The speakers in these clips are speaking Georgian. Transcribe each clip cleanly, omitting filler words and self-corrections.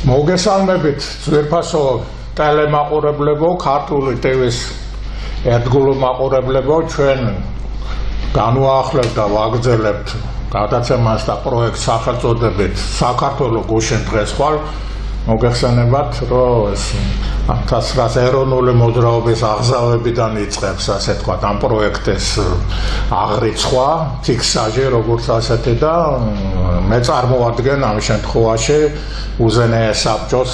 მოგესალმებით ძვირფასო ტელემაყურებლებო, ქართული ტევის ერთგულო მაყურებლებო, ჩვენ განვაახლებთ და ვაგრძელებთ გადაცემას და პროექტს სახელწოდებით საქართველოს გუშინ დღეს ხვალ. მოგეხსენებათ, რომ ეს 1900 ეროვნული მოძრაობის აღზავებიდან იწყებს, ასე თქვათ, ამ პროექტის აღრიცხვა, ფიქსაჟი, როგორც ასეთი და მე წარმოადგენ ამ შემთხვევაში უზენაეს საბჭოს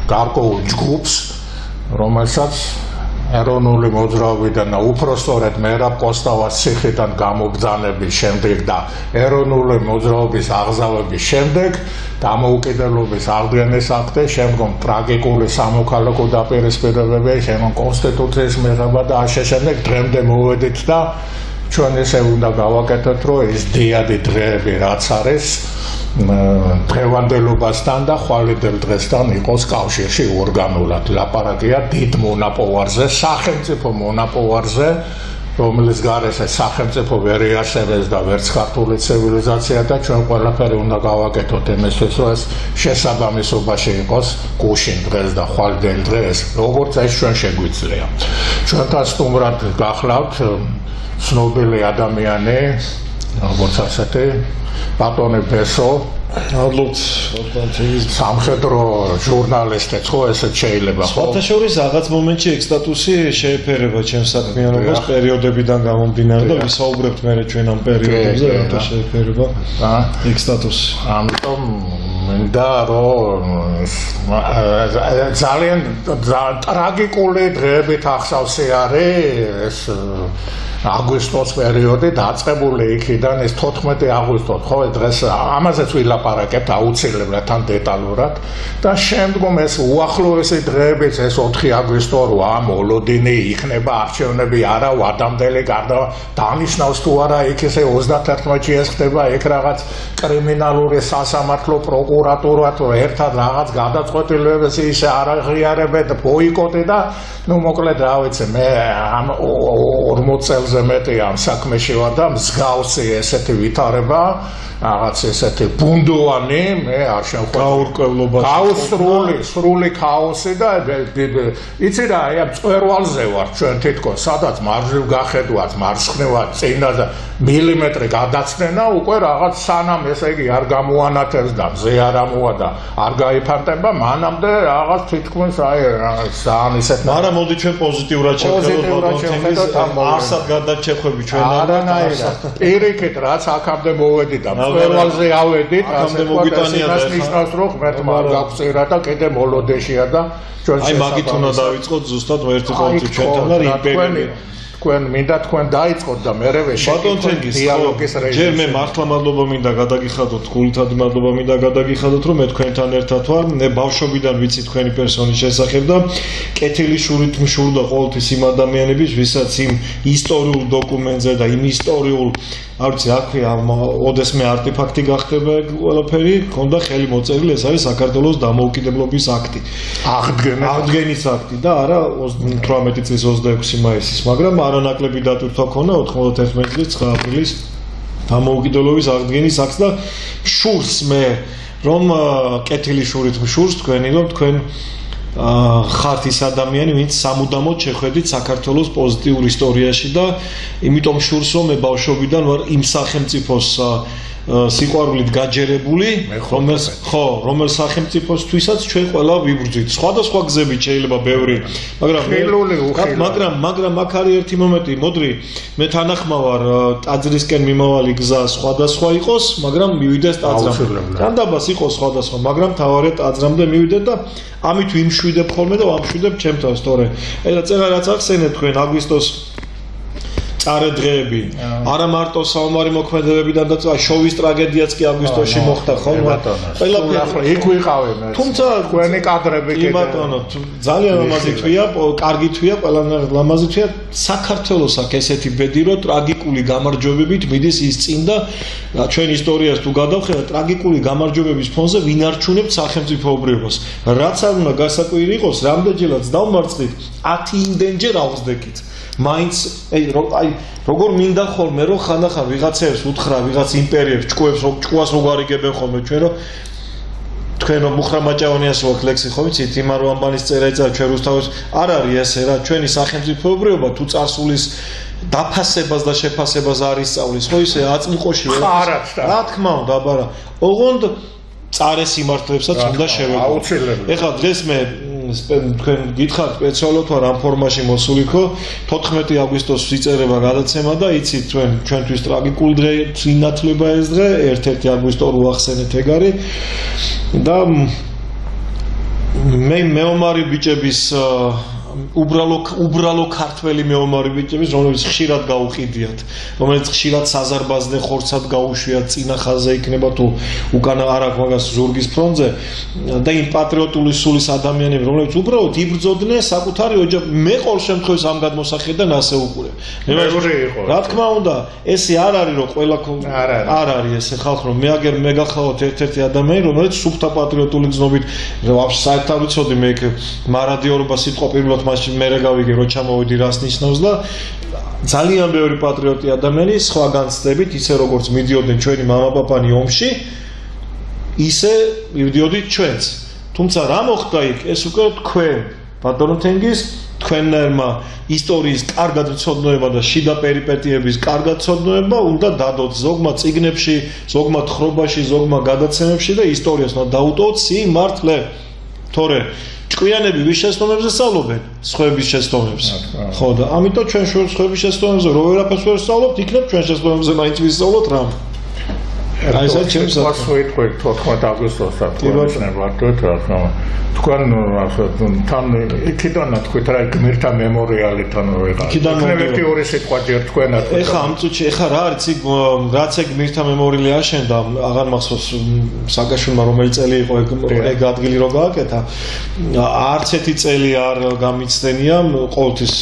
გარკვეულ ჯგუფს, რომელსაც ეროვნული მოძრაობიდან და უпростоრედ მერაბ კოსტავას ციხიდან გამოგზავნების შემდეგ და ეროვნული მოძრაობის აღზავების შემდეგ დამოუკიდებლობის აღდგენის აქტი, შემდგომ ტრაგიკული სამოქალაქო დაპირისპირებები, შემდგომ კონსტიტუციის მიღება და ასე შემდეგ დღემდე მოვედით და ჩვენ ესე უნდა გავაკეთოთ, რომ ეს დიადი დღეები რაც არის დღევანდელობასთან და ხვალიდელ დღესთან იყოს კავშირში ორგანულად. ლაპარაკია დიდ მონაპოვარზე, სახელმწიფო მონაპოვარზე, რომელიც გარეს სახელმწიფო ვერ იარსებებს და ვერც ქართული ცივილიზაცია და ჩვენ ყველაფერი უნდა გავაკეთოთ იმისთვის, რომ ეს შესაბამისობაში იყოს გუშინ დღეს და ხვალიდელ დღეს, როგორც ეს ჩვენ შეგვიძლია. ჩვენთან სტუმრად გახლავთ ცნობილი ადამიანი, როგორც ასეთი ბატონი ბესო, სამხედრო ჟურნალისტი, ხო ესეც შეიძლება, ხო? სხვათაშორის რაღაც მომენტში ეგ სტატუსი შეეფერება ჩემს საქმიანობას პერიოდებიდან გამომდინარე და ვისაუბრებთ მე ჩვენ ამ პერიოდებზე, რა შეეფერება ეგ სტატუსი. ამიტომ მინდა რომ ძალიან ტრაგიკული დღეებით ახსავსე არის ეს აგვისტოს პერიოდი დაწყებული იქიდან ეს 14 აგვისტოს, ხო, დღეს ამაზეც ვილაპარაკებთ აუცილებლად თან დეტალურად და შემდგომ ეს უახლოესი დღეებიც ეს 4 აგვისტო რა მოლოდინი იქნება არჩევნები არა ვადამდელი გარდა დანიშნავს თუ არა იქ ესე 31-ში ეს ხდება ეგ რაღაც კრიმინალური სასამართლო პროკურატურა თუ ერთად რაღაც გადაწყვეტილებებს ისე არ აღიარებენ ბოიკოტი და ნუ მოკლედ რა ვიცი მე ამ 40 წელს მეტი ამ საქმეში ვარ და მსგავსი ესეთი ვითარება რაღაც ესეთი ბუნდოვანი მე არ გაურკვევლობა სრული ქაოსი და იცი რა აი ამ წვერვალზე ვარ ჩვენ თითქოს სადაც მარჯვნივ გახედვათ მარცხნივად წინა და მილიმეტრი გადაცდენა უკვე რაღაც სანამ ესე იგი არ გამოანათებს და მზე არ ამოადა არ გაიფარტება მანამდე რაღაც თითქმის აი სამ ისეთ მაგრამ მოდი ჩვენ პოზიტიურად შევხედოთ არსად გადაჭეხვები ჩვენ არანაირად პირიქით რაც აქამდე მოვედი და მწვერვალზე ავედით ასე მოგვიტანია და ნიშნავს რომ ღმერთმა არ გაგვწერა და კიდე მოლოდეშია და ჩვენ აი მაგით უნდა დავიწყოთ ზუსტად ერთი ყოველთვის ჩვენთან და იმპერიები თქვენ მინდა თქვენ დაიწყოთ და მერევე შეკითხოთ დიალოგის რეჟიმში. ჯერ მე მართლა მადლობა მინდა გადაგიხადოთ, გულითად მადლობა მინდა გადაგიხადოთ, რომ მე თქვენთან ერთად ვარ. მე ბავშვობიდან ვიცი თქვენი პერსონის შესახებ და კეთილი შურით მშურდა ყოველთვის იმ ადამიანების, ვისაც იმ ისტორიულ დოკუმენტზე და იმ ისტორიულ არც აქვე ოდესმე არტეფაქტი გახდება ყველაფერი, ქონდა ხელი მოწერილი, ეს არის საქართველოს დამოუკიდებლობის აქტი. აღდგენის აქტი და არა 18 წლის 26 მაისის, მაგრამ არანაკლები დატვირთვა ქონა 91 წლის 9 აპრილის დამოუკიდებლობის აღდგენის აქტს და შურს მე რომ კეთილი შურით მშურს თქვენი რომ თქვენ ხართ ის ადამიანი, ვინც სამუდამოდ შეხვედით საქართველოს პოზიტიურ ისტორიაში და იმიტომ შურს რომ მე ბავშვობიდან ვარ იმ სახელმწიფოს სიყვარულით გაჯერებული, რომელ სახელმწიფოსთვისაც ჩვენ ყველა ვიბრძვით. სხვადასხვა გზებით შეიძლება ბევრი, მაგრამ აქ არის ერთი მომენტი, მოდრი მე თანახმავარ ტაძრისკენ მიმავალი გზა სხვადასხვა იყოს, მაგრამ მივიდეს ტაძრამდე. განდაბას იყოს სხვადასხვა, მაგრამ თავარია ტაძრამდე მივიდეთ და ამით ვიმშვიდებ ხოლმე და ვამშვიდებ ჩემთან, სწორედ. ეხლა წერა რაც ახსენეთ თქვენ აგვისტოს წარე დღეები, არა მარტო საომარი მოქმედებებიდან და შოვის ტრაგედიაც კი აგვისტოში მოხდა, ხო? ყველაფერი იქ ვიყავე მე. თუმცა თქვენი კადრები კი ბატონო, ძალიან ლამაზი თვია, კარგი თვია, ყველანაირად ლამაზი თვია. საქართველოს აქ ესეთი ბედი, რომ ტრაგიკული გამარჯვებებით მიდის ის წინ და ჩვენ ისტორიას თუ გადავხედავთ, ტრაგიკული გამარჯვებების ფონზე ვინ არჩუნებთ სახელმწიფოებრიობას. რაც არ უნდა გასაკვირი იყოს, რამდენჯერაც დავმარცხდით, 10 იმდენჯერ ავსდეკით. მაინც აი როგორ მინდა ხოლმე რომ ხანდახან ვიღაცებს უთხრა ვიღაც იმპერიებს ჭკუას როგორ იგებენ ხოლმე ჩვენ რომ თქვენ რომ მუხრამაჭავანიას ვაქვს ლექსი ხო ვიცით იმან რომ ამბანის წერა ეწა ჩვენ რუსთავის არ არის ესე რა ჩვენი სახელმწიფოებრიობა თუ წარსულის დაფასებას და შეფასებას არ ისწავლის ხო ისე აწმყოში რა თქმა უნდა აბარა ოღონდ წარეს იმართლებსაც უნდა შევეკვირდეთ ეხლა დღეს მე თქვენ გითხართ სპეციალურად ვარ ამ ფორმაში მოსული ხო 14 აგვისტოს ვიწერება გადაცემა და იცით ჩვენთვის ტრაგიკული დღე ინათლება ეს დღე 1 აგვისტო რო ახსენეთ ეგ არის და მე მეომარი ბიჭების უბრალო ქართველი მეომარი ბიჭების რომელიც ხშირად გაუყიდიათ რომელიც ხშირად საზარბაზნე ხორცად გაუშვიათ წინა ხაზზე იქნება თუ უკანა არ აქვს მაგას ზურგის ფრონტზე და იმ პატრიოტული სულის ადამიანები რომელიც უბრალოდ იბრძოდნენ საკუთარი ოჯახი მე ყოველ შემთხვევაში ამ გადმოსახედიდან ასე უყურე რა თქმა უნდა ესე არ არის რომ ყველა არ არის ესე ხალხი რომ მე გახლავთ ერთ-ერთი ადამიანი რომელიც სუფთა პატრიოტული გზნობით საერთოდ არ ვიცოდი მე მარადიორობა სიტყვა პირველად მაშინ მე გავიგე რომ ჩამოვიდი რას ნიშნავს და ძალიან ბევრი პატრიოტი ადამიანი სხვა განცდებით ისე როგორც მიდიოდნენ ჩვენი მამაპაპანი ომში ისე მივდიოდით ჩვენც თუმცა რა მოხდა იქ ეს უკვე თქვენ ბატონო თენგიზ თქვენმა ისტორიის კარგად ცოდნოება და შიდა პერიპეტიების კარგად ცოდნოება უნდა დადოთ ზოგმა წიგნებში ზოგმა თხრობაში ზოგმა გადაცემებში და ისტორიას უნდა დაუტოვოთ სიმართლე თორე ჭკვიანები ვის შეცდომებზე სწავლობენ? სხვების შეცდომებზე. ხო და ამიტომ ჩვენ სხვების შეცდომებზე რო ვერაფერს ვერ სწავლობთ, იქნებ ჩვენ შეცდომებზე მაინც ვისწავლოთ რამ. აი ეს ჩემს ვიტყვით 14 აგვისტოს ვარდოთ რა თქვენ თან იქიდან თქვით რა გმირთა მემორიალითან ვიღა იქნებეთი ორი სიტყვა ჯერ თქვენად ეხა ამ წუთში ეხა რა არის რაც ეგ გმირთა მემორიალი აშენდა აღარ მახსოვს საგაშვილმა რომელი წელი იყო ეგ ადგილი რო გააკეთა არც ერთი წელი არ გამიცდენია ყოველთვის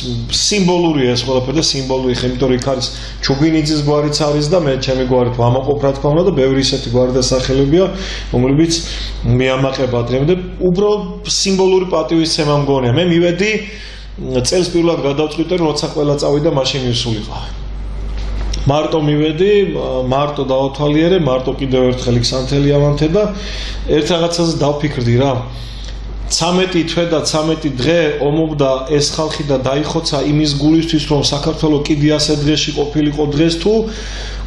სიმბოლურია ეს ყველაფერი და სიმბოლური ხე იმიტომ რომ იქ არის ჩუბინიძის გვარიც არის და მე ჩემი გვარი ვამაყობ რა თქმა უნდა და ბევრი ისეთი გვარი და სახელებია რომლებიც მეამაყებათ და უბრალოდ სიმბოლური პატივისცემა მგონია მე მივედი წელს პირველად გადავწყვიტე რომ როცა ყველა წავიდა მაშინ ვისულიყავ მარტო მივედი მარტო დავათვალიერე მარტო კიდევ ერთხელ ქსანთელი ავანთე და ერთ რაღაცაზე დავფიქრდი რა 13 თვე და 13 დღე ომობდა ეს ხალხი და დაიხოცა იმის გულისთვის რომ საქართველოს კიდე ასე დღეში ყოფილიყო დღეს თუ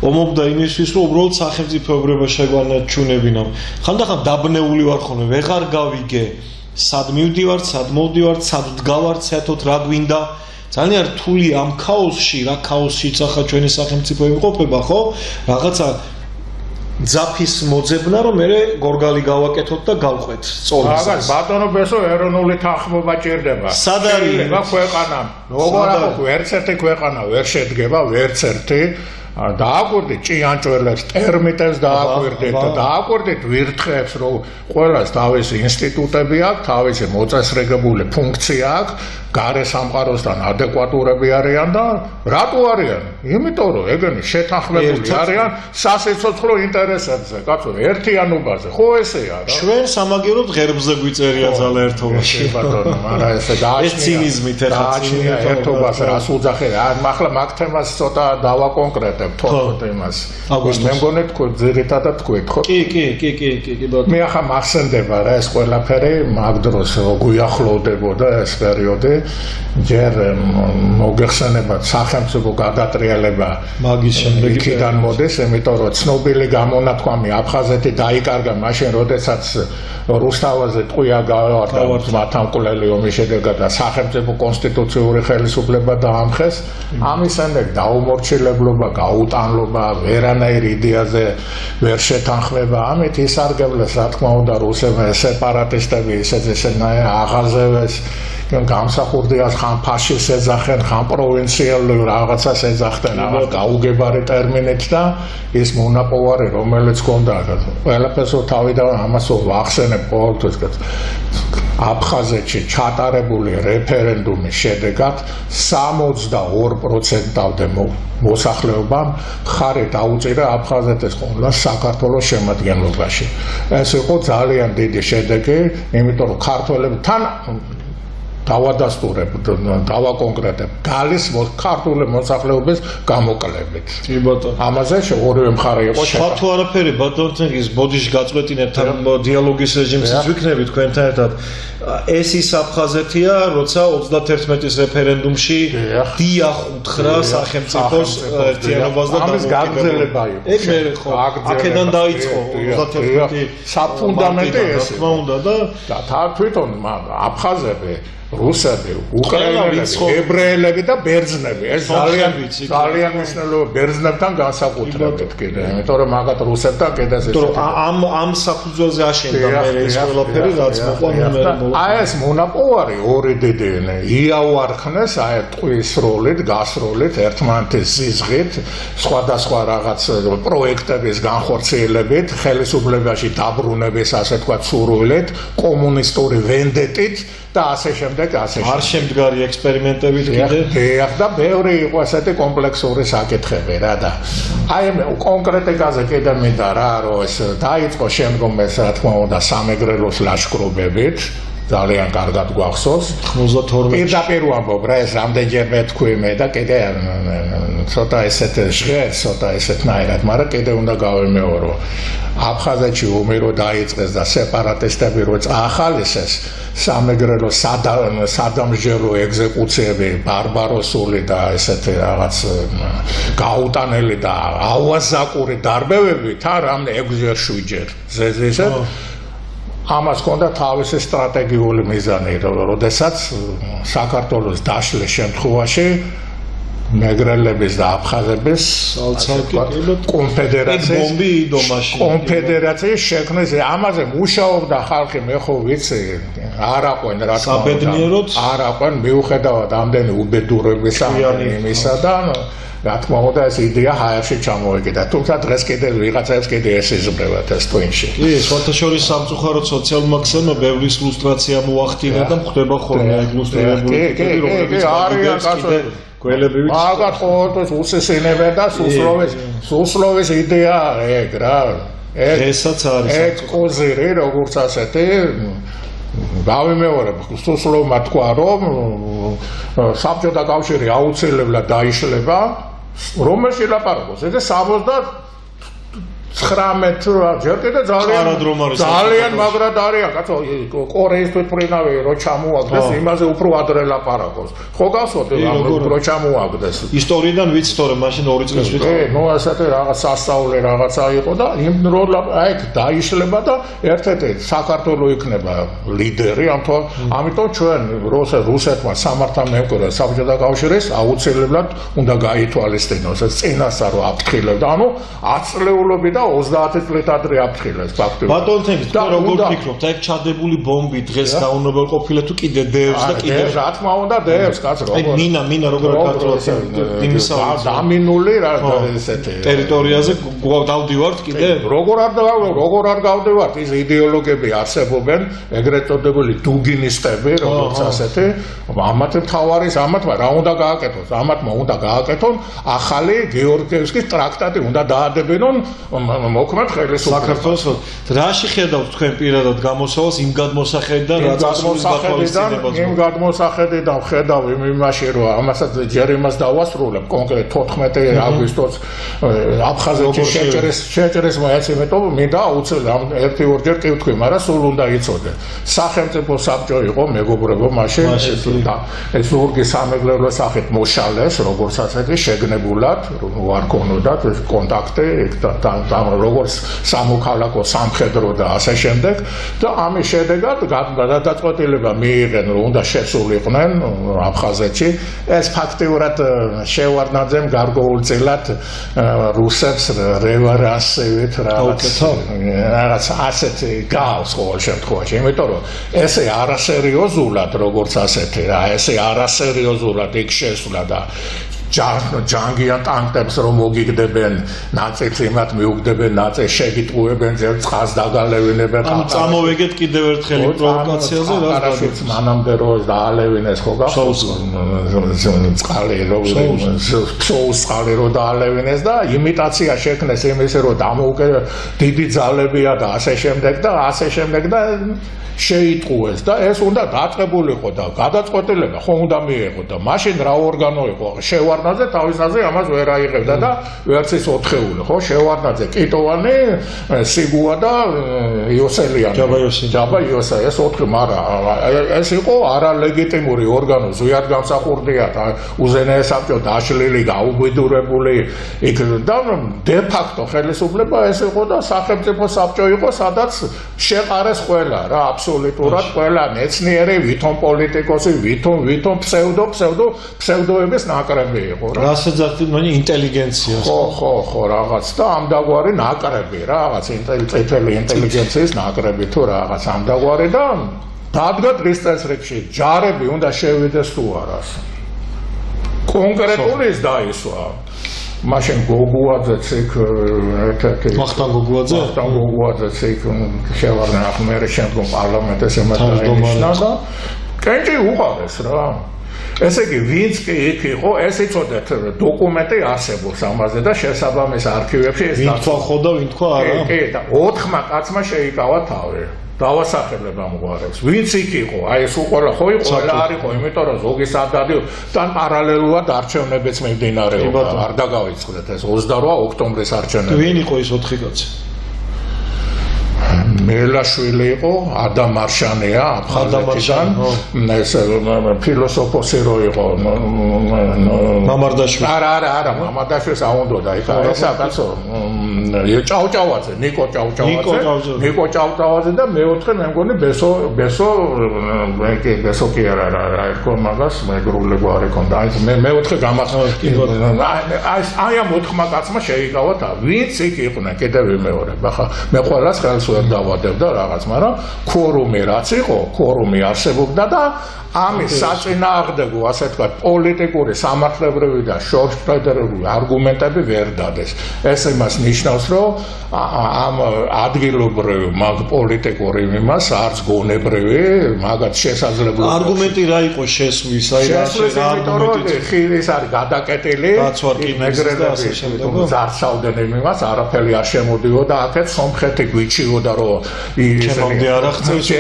ომობდა იმისთვის რომ უბრალოდ სახელმწიფოებრიობა შეგვანაჩუნებინა ხანდახან დაბნეული ვარ ხოლმე ვეღარ გავიგე სად მივდივარ სად მოვდივარ სად ვდგავარ საერთოდ რა გვინდა ძალიან რთული ამ ქაოსში რა ქაოსშიც ახლა ჩვენი სახელმწიფო იმყოფება ხო რაღაცა ძაფის მოძებნა რომ მე გორგალი გავაკეთოთ და გავყვეთ სწორად აგარ ბატონო ბესო ეროვნული თანხმობა ჭირდება სად არის ქვეყანა როგორ ახო ერთ-ერთი ქვეყანა ვერ შედგება ვერც ერთი დააკვირდით ჭიანჭველებს ტერმიტებს დააკვირდით და დააკვირდით ვირთხებს რომ ყველას თავისი ინსტიტუტები აქვს თავისი მოწესრიგებული ფუნქცია აქვს გარე სამყაროსთან ადეკვატურები არიან და რატო არიან იმიტომ რომ ეგენი შეთანხმებული არიან სასიცოცხლო ინტერესებზე კაცო ერთიანობაზე ხო ესეა რა ჩვენ სამაგიეროდ ღერბზე გვიწერია ძალა ერთობაში ბატონო მაგრამ ესე გააჩნია ერთობას რას უძახე ახლა მაგ თემას ცოტა დავაკონკრეტებ თორემ იმას მე მგონი თქვენ ძირითადად თქვენ ხო კი ბატონო მე ახლა მახსენდება რა ეს ყველაფერი მაგ დროს გვიახლოვდებოდა ეს პერიოდი ჯერ მოგეხსენებათ სახელმწიფო გადატრიალება მაგის შემდეგ იქიდან მოდის იმიტომ რომ ცნობილი გამონათქვამი აფხაზეთი დაიკარგა მაშინ როდესაც რუსთავაზე ტყვია გავარდა მათამკვლელი ომის შედეგად და სახელმწიფო კონსტიტუციური ხელისუფლება დაამხეს ამის შემდეგ დაუმორჩილებლობა გაუტანლობა ვერანაირ იდეაზე ვერ შეთანხმება ამით ისარგებლეს რა თქმა უნდა რუსები სეპარატისტები ესეცნაირ აღაზევეს გამსახურდიას ხან ფაშისტს ეძახენ, ხან პროვინციალურ რაღაცას ეძახდნენ, რაღაც გაუგებარი ტერმინით და ის მონაპოვარი რომელიც ჰქონდა, ყველაფერს თავიდან ამას ვახსენებ ყოველთვის. აფხაზეთში ჩატარებული რეფერენდუმის შედეგად 62%-მდე მოსახლეობამ ხარი დაუწირა აფხაზეთის ყოლას საქართველოს შემადგენლობაში. ეს იყო ძალიან დიდი შედეგი, იმიტომ რომ ქართველებთან დავადასტურებ, დავაკონკრეტებ გალის ქართული მოსახლეობის გამოკლებით. კი ბატონო. ამაზე ორივე მხარე იყო სხვა თუ არაფერი ბატონო თენგის ბოდიში გაწყვეტინებთ ამ დიალოგის რეჟიმშიც ვიქნები თქვენთან ერთად. ეს ის აფხაზეთია, როცა 31-ის რეფერენდუმში დიახ უთხრა სახელმწიფოს ერთიანობას და ამის გაგრძელება იყო. ეგ მე ხო აქედან დაიწყო 31-ი საფუნდამენტი ეს თქმა უნდა და თვითონ აფხაზები რუსები, უკრაინელები, ებრაელები და ბერძნები ეს ძალიან მნიშვნელოვანი ბერძნებთან განსაკუთრებით კიდე იმიტომ რომ მაგათ რუსებთან კიდე ამ საფუძველზე აშენდა მე ეს ყველაფერი რაც მოყვანილი აი ეს მონაპოვარი ორი დიდი იაუარხნეს აი ტყვის როლით, გასროლით, ერთმანეთის ზიზღით, სხვადასხვა რაღაც პროექტების განხორციელებით, ხელისუფლებაში დაბრუნების ასე თქვა სურვილით, კომუნისტური ვენდეტით და ასე შემდეგ არ შემდგარი ექსპერიმენტებით კიდე და ბევრი იყო ასეთი კომპლექსური საკითხები რა და აი კონკრეტიკაზე კიდე მინდა რა რომ ეს დაიწყო შემდგომ ეს რა თქმა უნდა სამეგრელოს ლაშქრობებით ძალიან კარგად გვახსოვს 92 პირდაპირ ვამბობ რა ეს რამდენჯერმე თქვი მე და კიდე ცოტა ესეთ ჟღერს ცოტა ესეთნაირად მაგრამ კიდე უნდა გავიმეორო აფხაზეთში ომი რო დაიწყეს და სეპარატისტები რო წაახალისეს სამეგრელო სადამსჯელო ეგზეკუციები ბარბაროსული და ესეთი რაღაც გაუტანელი და ავაზაკური დარბევები თან რამდენ 6-7-ჯერ ზეზესად ამას ჰქონდა თავისი სტრატეგიული მიზანი, როდესაც საქართველოს დაშლის შემთხვევაში მეგრელების და აფხაზების კონფედერაციის შექმნის ამაზე მუშაობდა ხალხი მე ხო ვიცი არ აყვენ რა თქმა უნდა არ აყვენ მიუხედავად ამდენი უბედურებისა იმისა და რა თქმა უნდა ეს იდეა ჰაერში ჩამოეკიდა თუმცა დღეს კიდე ვიღაცებს კიდე ეს იზრდებათ ეს ტვინში კი სხვათა შორის სამწუხაროდ სოციალურმა ქსელმა ბევრი ილუსტრაცია მოახდინა და ხდება ხოლმე ილუსტრირებული ტიპები რომლებიც გველები ვიცი მაგათ ყოველთვის უსესინებენ და სუსლოვის იდეა ეგ რა ესაც არის ეგ კოზირი როგორც ასეთი გავიმეორებ სუსლოვმა თქვა რომ საბჭოთა კავშირი აუცილებლად დაიშლება რომელში ლაპარაკობს ეს 79 ჯერ კიდე ძალიან მაგრად არიან კაცო კორეის თვითმფრინავი რო ჩამოაგდეს იმაზე უფრო ადრე ლაპარაკობს ხო გასვოთ რო ჩამოაგდეს ისტორიიდან ვიცი თორემ მაშინ 2 წელს ვიცი ნუ ასეთი რაღაც სასწაული რაღაცა იყო და იმ რო აი დაიშლება და ერთ-ერთი საქართველოს იქნება ლიდერი ამიტომ ჩვენ რუსეთმა სამართალმემკვიდრე საბჭოთა კავშირის აუცილებლად უნდა გაითვალისწინოს ეს წინასწარ რო აფრთხილებდა ანუ 10 წლეულობი და 30 წლით ადრე აფრთხილეს ფაქტობრივად. ბატონ თემის, თქვენ როგორ ფიქრობთ, აი ჩადებული ბომბი დღეს გაუნებელ ყოფილა თუ კიდე დევს და კიდე რა თქმა უნდა დევს, კაც როგორ. აი მინა როგორ გაკეთებთ იმისა დამინული რა ესეთი ტერიტორიაზე დავდივართ კიდე? როგორ არ გავდივართ, ის იდეოლოგები არსებობენ, ეგრეთ წოდებული დუგინისტები, როგორც ასეთი, ამათ თავარის ამათმა რა უნდა გააკეთოს? ამათმა უნდა გააკეთონ ახალი გეორგიევსკის ტრაქტატი უნდა დაადებინონ მოქმედ ხელისუფლებას. საქართველოს რაში ხედავთ თქვენ პირადად გამოსავალს იმ გადმოსახედიდან რაც იმ გადმოსახედიდან ხედავ იმაში რომ ამასაც ჯერ იმას დავასრულებ კონკრეტ 14 აგვისტოს აფხაზეთში შეჭრის მოეცემეთო მინდა აუცილებლად ერთი-ორჯერ კი ვთქვი მაგრამ სულ უნდა იცოდე სახელმწიფო საბჭო იყო მეგობრებო მაშინ ეს ზურგი სამეგრელო სახით მოშალეს როგორც ასეთი შეგნებულად არ ქონოდათ ეს კონტაქტი და როგორც სამოქალაქო სამხედრო და ასე შემდეგ და ამის შედეგად გადაწყვეტილება მიიღენ რომ უნდა შესულიყვნენ აფხაზეთში ეს ფაქტიურად შევარდნაძემ გარკვეულწილად რუსებს რევერანსივით რაღაც ასეთი გავს ყოველ შემთხვევაში იმიტომ რომ ესე არასერიოზულად როგორც ასეთი რა ესე არასერიოზულად იქ შესვლა და ჯანგიან ტანკებს რომ მოგიგდებენ ნაწილს იმათ მიუგდებენ ნაწილს შეგიტყუებენ ძელ წყალს დაგალევინებენ ან წამოვეგეთ კიდევ ერთხელ პროვოკაციაზე რა არაშიც მანამდე რომ დაალევინეს ხო გახსოვს წყალი რომ წყალი რომ დაალევინეს და იმიტაცია შექმნეს იმისა რომ დამოუკე დიდი ძალებია და ასე შემდეგ და შეიტყუეს და ეს უნდა დაწყებულიყო და გადაწყვეტილება ხო უნდა მიიღო და მაშინ რა ორგანო იყო შევარდნაძე თავისაზე ამას ვერ აიღებდა და ვერც ის 4-ეული ხო შევარდნაძე კიტოვანი სიგუა და იოსელიანი ჯაბა იოსა ეს 4 მაგრამ ეს იყო არალეგიტიმური ორგანო ზუსტად გამსახურდია და უზენაეს საბჭო დაშლილი გაუბედურებული იქ და დე ფაქტო ხელისუფლება ეს იყო და სახელმწიფო საბჭო იყო სადაც შეყარეს ყველა რა აბსოლუტურად ყველა მეცნიერი ვითომ პოლიტიკოსი ვითომ ფსევდოების ნაკრები იყო რა რასაც ნონი ინტელიგენცია ხო რაღაც და ამდაგვარი ნაკრები რაღაც წითელი ინტელიგენციის ნაკრები თუ რაღაც ამდაგვარი და დადგა დღის წესრიგში ჯარები უნდა შევიდეს თუ არას კონკრეტული ის დაისვა მაშინ გოგუაძეც იქ ერთ-ერთი ვახტანგ გოგუაძეც იქ შევარდნა მე შემდგომ პარლამენტის ემატა და კენჭი უყარეს რა ესე იგი ვინც კი იქ იყო ეს იცოდეთ დოკუმენტი არსებობს ამაზე და შესაბამის არქივებში ეს ვინ თქვა ხო და ვინ თქვა არა კი და 4 კაცმა შეიკავა თავი დავასახელებ ამგვარებს ვინც იქ იყო აი ეს უყოლა ხო იყო არ იყო იმიტომ რომ ზოგი სადადი თან პარალელურად არჩევნებიც მიმდინარეობდა არ დაგავიწყდეთ ეს 28 ოქტომბრის არჩევნები ვინ იყო ის 4 კაცი მელაშვილი იყო ადამ მარშანია აფხაზეთიდან ეს ფილოსოფოსი რო იყო მამარდაშვილი არა მამარდაშვილს აუნდოდა იქ ესა კაცო ჭავჭავაძე ნიკო ჭავჭავაძე და მეოთხე მე მგონი ბესო კი არა ერქო მაგას მეგრული გვარი ქონდა აი მეოთხე გამახსოვდა აი ამ 4 კაცმა შეიკავა და ვინც იქ იყვნენ კიდევ ვიმეორებ ახლა მე ყველას ხელს ვერ დავადებდა რაღაც მაგრამ ქორუმი რაც იყო ქორუმი არსებობდა და ამის საწინააღმდეგო ასე ვთქვათ პოლიტიკური სამართლებრივი და შორსშფრენდერული არგუმენტები ვერ დადეს ეს იმას ნიშნავს რომ ამ ადგილობრივ მაგ პოლიტიკურ იმას არც გონებრივი მაგათ შესაძლებლობა არგუმენტი რა იყო შესვლის აი რა არგუმენტი ის არის გადაკეტილი მეგრელები ზარცავდნენ იმას არაფერი არ შემოდიოდა აქეთ სომხეთი გვიჩიოდა რომ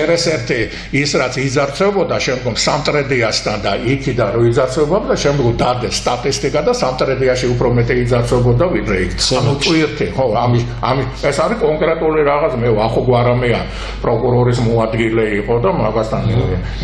ერთ-ერთი ის რაც იზარცებოდა შემდგომ სამტრედიასთან და იქიდან რო იზარცებობდა შემდგომ დადეს სტატისტიკა და სამტრედიაში უფრო მეტი იზარცებოდა ვიდრე იქ ანუ წვირთი ხო ამის ეს არის კონკრეტული რაღაც მე ვახო გვარამეა პროკურორის მოადგილე იყო და მაგასთან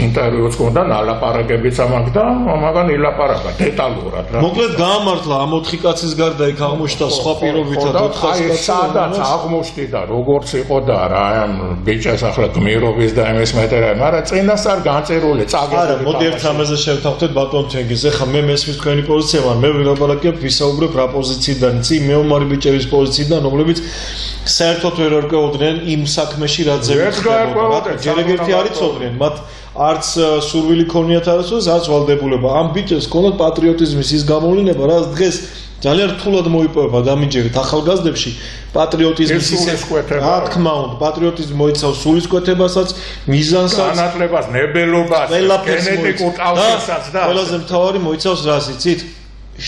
ინტერვიუც ჰქონდა ნალაპარაკებიც ამაგ და მაგან ილაპარაკა დეტალურად რა მოკლედ გაამართლა ამ 4 კაცის გარდა იქ აღმოჩნდა სხვა პირობითად 4 კაცი სადაც აღმოჩნდა როგორც იყო და რა ამ ბიჭას ახლა გმირობის და იმის მეტერა მაგრამ წინასწარ განწერული არა მოდი ერთ ამაზე შევთანხმდეთ ბატონ თენგიზ ეხლა მე მესმის თქვენი პოზიცია მაგრამ მე ვილაპარაკებ ვისაუბრებ რა პოზიციიდან წინ მეომარი ბიჭების პოზიციიდან რომლებიც საერთოდ ვერ არკვევდნენ იმ საქმეში რაც ზემოხდებოდა ჯერ ერთი არ იცოდნენ მათ არც სურვილი ქონიათ არასოდეს არც ვალდებულება ამ ბიჭებს ქონდათ პატრიოტიზმის ის გამოვლინება რაც დღეს ძალიან რთულად მოიპოვება დამიჯერეთ ახალგაზრდებში პატრიოტიზმის ისე რა თქმა უნდა პატრიოტიზმი მოიცავს სულისკვეთებასაც მიზანსაც განათლებას ნებელობას გენეტიკურ ტალღებსაც და ყველაზე მთავარი მოიცავს რას იცით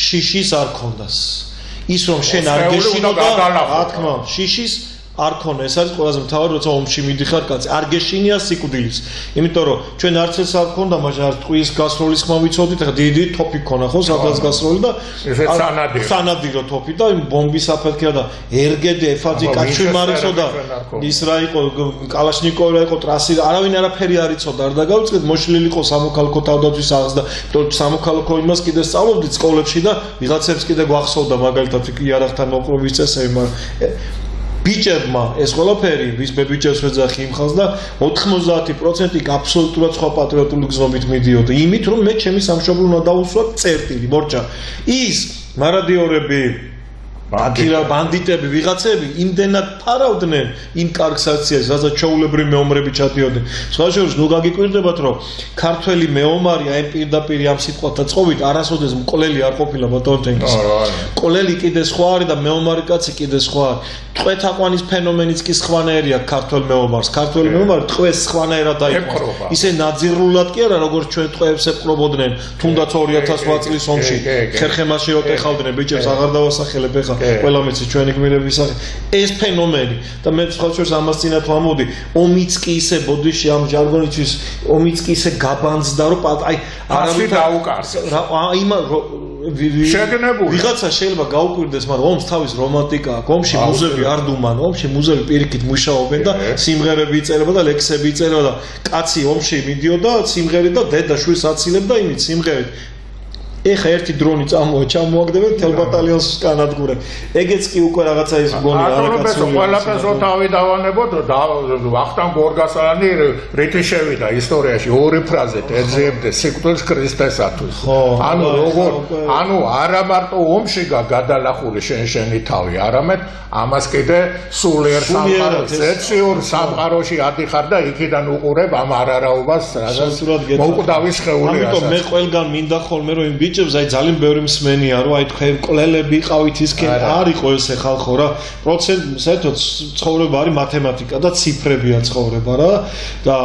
შიშის არ ქონდას ის რომ შენ არ გეშინოდა რა თქმა უნდა შიშის არ ქონა ეს არის ყველაზე მთავარი როცა ომში მიდიხარ კაცი არ გეშინია სიკვდილის იმიტომ რომ ჩვენ არც ეს არ ქონდა მაგრამ არ ტყვის გასროლის ხმა ვიცოდით ახლა დიდი თოფი ქონა ხო სადღაც გასროლი და ეს სანადირო თოფი და ბომბის აფეთქება და ერგედი ეფაძი კაცი მარისო და ის რა იყო კალაშნიკოვი რა იყო ტრასი არავინ არაფერი არ იცოდა არ დაგავიწყეთ მოშლილი იყო სამოქალაქო თავდაცვის აღზ და სამოქალაქო იმას კიდე სწავლობდით სკოლებში და ვიღაცებს კიდე გვახსოვდა მაგალითად იარაღთან მოყრობის წესები მაგრამ ბიჭებმა ეს ყველაფერი ვის ბიჭებს ვეძახი იმ ხალხს და 90% აბსოლუტურად სხვა პატრიოტული გზნობით მიდიოდა იმით რომ მე ჩემი სამშობლო უნდა დავუსვათ წერტილი მორჭა ის მარადიორები ბანდიტები ვიღაცები იმდენად ფარავდნენ იმ კარგ აქციას, რასაც ჩაულებრივი მეომრები ჩადიოდნენ. სხვა შორის ნუ გაგიკვირდებათ, რომ ქართველი მეომარი აი პირდაპირ ამ სიტყვათა წყობით არასოდეს მკვლელი არ ყოფილა ბატონ თენგის. მკვლელი კიდე სხვა არის და მეომარი კაცი კიდე სხვა არის. ტყვეთაყვანის ფენომენიც კი სხვანაირია ქართველ მეომარს. ქართველ მეომარი ტყვეს სხვანაირად დაიყვანს. ისე ნაძირულად კი არა, როგორც ჩვენ ტყვეებს ეპყრობოდნენ, თუნდაც 2008 წლის ომში ხერხემაში ოტეხავდნენ ბიჭებს, აღარ დავასახელებ ეხლა. ყველა მეცი ჩვენი გმირების სახე ეს ფენომენი და მე სხვა შორის ამას წინათ ვამოვდი ომიც კი ისე ბოდიში ამ ჟარგონისთვის ომიც კი ისე გაბანძდა რომ აი არავითარ დაუკარს შეგნებული ვიღაცა შეიძლება გაუკვირდეს მაგრამ ომს თავის რომანტიკა აქვს ომში მუზები არ დუმან ომში მუზები პირიქით მუშაობენ და სიმღერები იწერება და ლექსები იწერება და კაცი ომში მიდიოდა სიმღერით და დედა შვილს აცილებდა იმით სიმღერით ეხა ერთი დრონი ჩამოაგდებენ თელ ბატალიონს განადგურებ. ეგეც კი უკვე რაღაცა ის გონი არაკაცური. ყველაფერს რო თავი დავანებოთ და ვახტანგ გორგასალანი რითი შევიდა ისტორიაში ორი ფრაზით ეძებდა სიკვდილს ქრისტესათვის. ანუ როგორ ანუ არა მარტო ომში გადალახული შენი თავი, არამედ ამას კიდე სულიერ სამყაროს ზეციურ სამყაროში ადიხარ და იქიდან უყურებ ამ არარაობას, რასაც მოკვდავი შეეული ამიტომ მე ყველგან მინდა ხოლმე რომ იმ ბიჭებს აი ძალიან ბევრი მსმენია რომ აი თქვენ მკვლელები იყავით ისკენ არ იყო ესე ხალხო რა პროცენტად ცხოვრება არის მათემატიკა და ციფრებია ცხოვრება რა და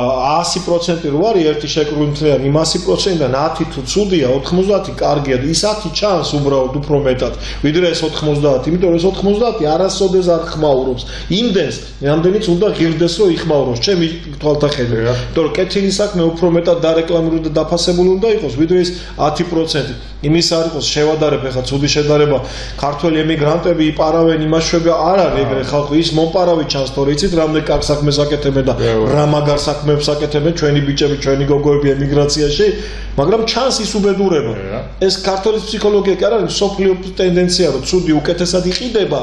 100% რო არის ერთი შეკრული მთლიანი 100%-დან 10 თუ ცუდია 90 კარგია და ის 10 ჩანს უბრალოდ უფრო მეტად ვიდრე ეს 90 იმიტომ რომ ეს 90 არასოდეს არ ხმაურობს იმდენს რამდენიც უნდა ღირდეს რომ იხმაუროს ჩემი თვალთახედვით იმიტომ რომ კეთილი საქმე უფრო მეტად დარეკლამებული და დაფასებული უნდა იყოს ვიდრე ეს 10% იმის არ იყოს შევადარებ ახლა ცუდი შედარება ქართველი ემიგრანტები იპარავენ იმაშვება არ არის ეგრე ხალხი ის მომპარავი ჩანს თორე იცით რამდენი კარგ საქმეს აკეთებენ და რა მაგარ საქმეებს აკეთებენ ჩვენი ბიჭები ჩვენი გოგოები ემიგრაციაში მაგრამ ჩანს ის უბედურება ეს ქართველის ფსიქოლოგია კი არ არის სოფლიო ტენდენცია რომ ცუდი უკეთესად იყიდება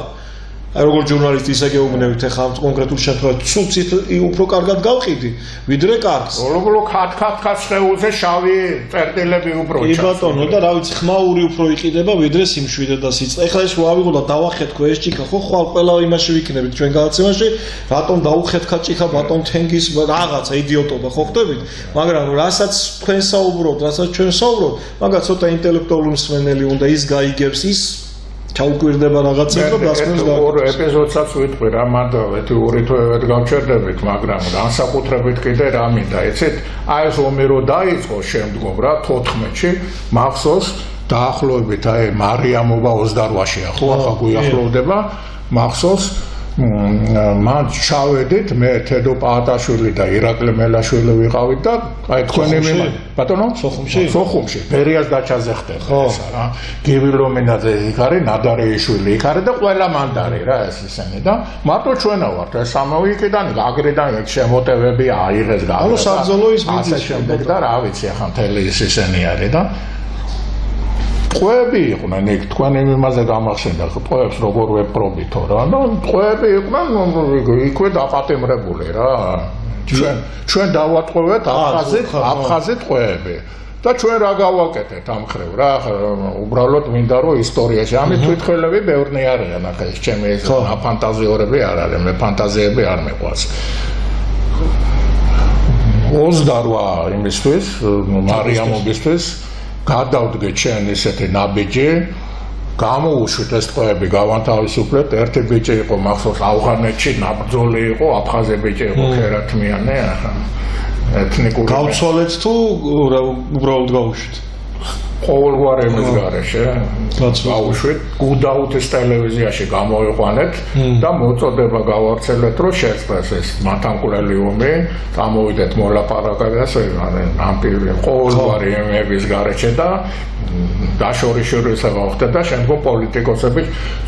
აი როგორ ჟურნალისტი ისე გეუბნებით ახლა ამ კონკრეტულ შემთხვევაში ცუცით უფრო კარგად გავყიდი ვიდრე კარგს როგორ ხათ შეულზე შავი წერტილები უფრო ჩანს ბატონო და რა ვიცი ხმაური უფრო იყიდება ვიდრე სიმშვიდე და სიწყე ეხლა ეს რო ავიღო და დავახეთქო ეს ჭიქა ხო ხვალ ყველა იმაში ვიქნებით ჩვენ გადაცემაში რატომ დაუხეთქა ჭიქა ბატონ თენგის რაღაცა იდიოტობა ხო ხდებით მაგრამ რასაც თქვენ საუბრობთ რასაც ჩვენ საუბრობთ მაგას ცოტა ინტელექტუალური მსმენელი უნდა ის გაიგებს ის ჩაუკვირდება რაღაცა და დასკვნას და ორ ეპიზოდსაც ვიტყვი რა მანდ ორი თვე გავჩერდებით მაგრამ განსაკუთრებით კიდე რა მინდა იცით აი ეს ომი რო დაიწყო შემდგომ რა 14-ში მახსოვს დაახლოებით აი მარიამობა 28-შია ხო ახლა გუიახლოვდება მახსოვს მან ჩავედით მე თედო პაატაშვილი და ირაკლი მელაშვილი ვიყავით და აი თქვენი ბატონო სოხუმში ბერიას დაჩაზე ხდება ესა რა გივი ლომინაძე იქ არის ნადარეიშვილი იქ არის და ყველა მანდარი რა ეს ისენი და მარტო ჩვენა ვართ ეს ამოიკიდან აგრიდან შემოტევები აიღეს გა ანუ საბრძოლო ის ასე შემდეგ და რა ვიცი ახლა მთელი ის ისენი არის და ტყვეები იყვნენ იქ თქვენ იმაზე გამახსენდა ტყვეებს როგორ ვეპყრობითო რა და ტყვეები იყვნენ იქვე დაპატიმრებული რა ჩვენ დავატყვევეთ აფხაზი ტყვეები და ჩვენ რა გავაკეთეთ ამ ხრივ რა უბრალოდ მინდა რომ ისტორიაში ამით თვითხელები ბევრნი არიან ახლა ეს ჩემი ფანტაზიორები არ არის მე ფანტაზიები არ მეყვარს 28 იმისთვის მარიამობისთვის გადავდგე ჩვენ ესეთი ნაბიჯი გამოუშვით ეს ტყვეები გავანთავისუფლეთ ერთი ბიჭი იყო მახსოვს ავღანეთში ნაბრძოლი იყო აფხაზი ბიჭი იყო ქერათმიანი ახლა ეთნიკური გავცვალეთ თუ უბრალოდ გავუშვით ყოველგვარი იმის გარეშე გავუშვით გუდაუთის ტელევიზიაში გამოიყვანეთ და მოწოდება გავავრცელეთ რომ შეწყდეს ეს მათამკვლელი ომი წამოვიდეთ მოლაპარაკებას ამ ყოველგვარი იმების გარეშე და დაშორიშორება ხდება შემდგომ პოლიტიკოსები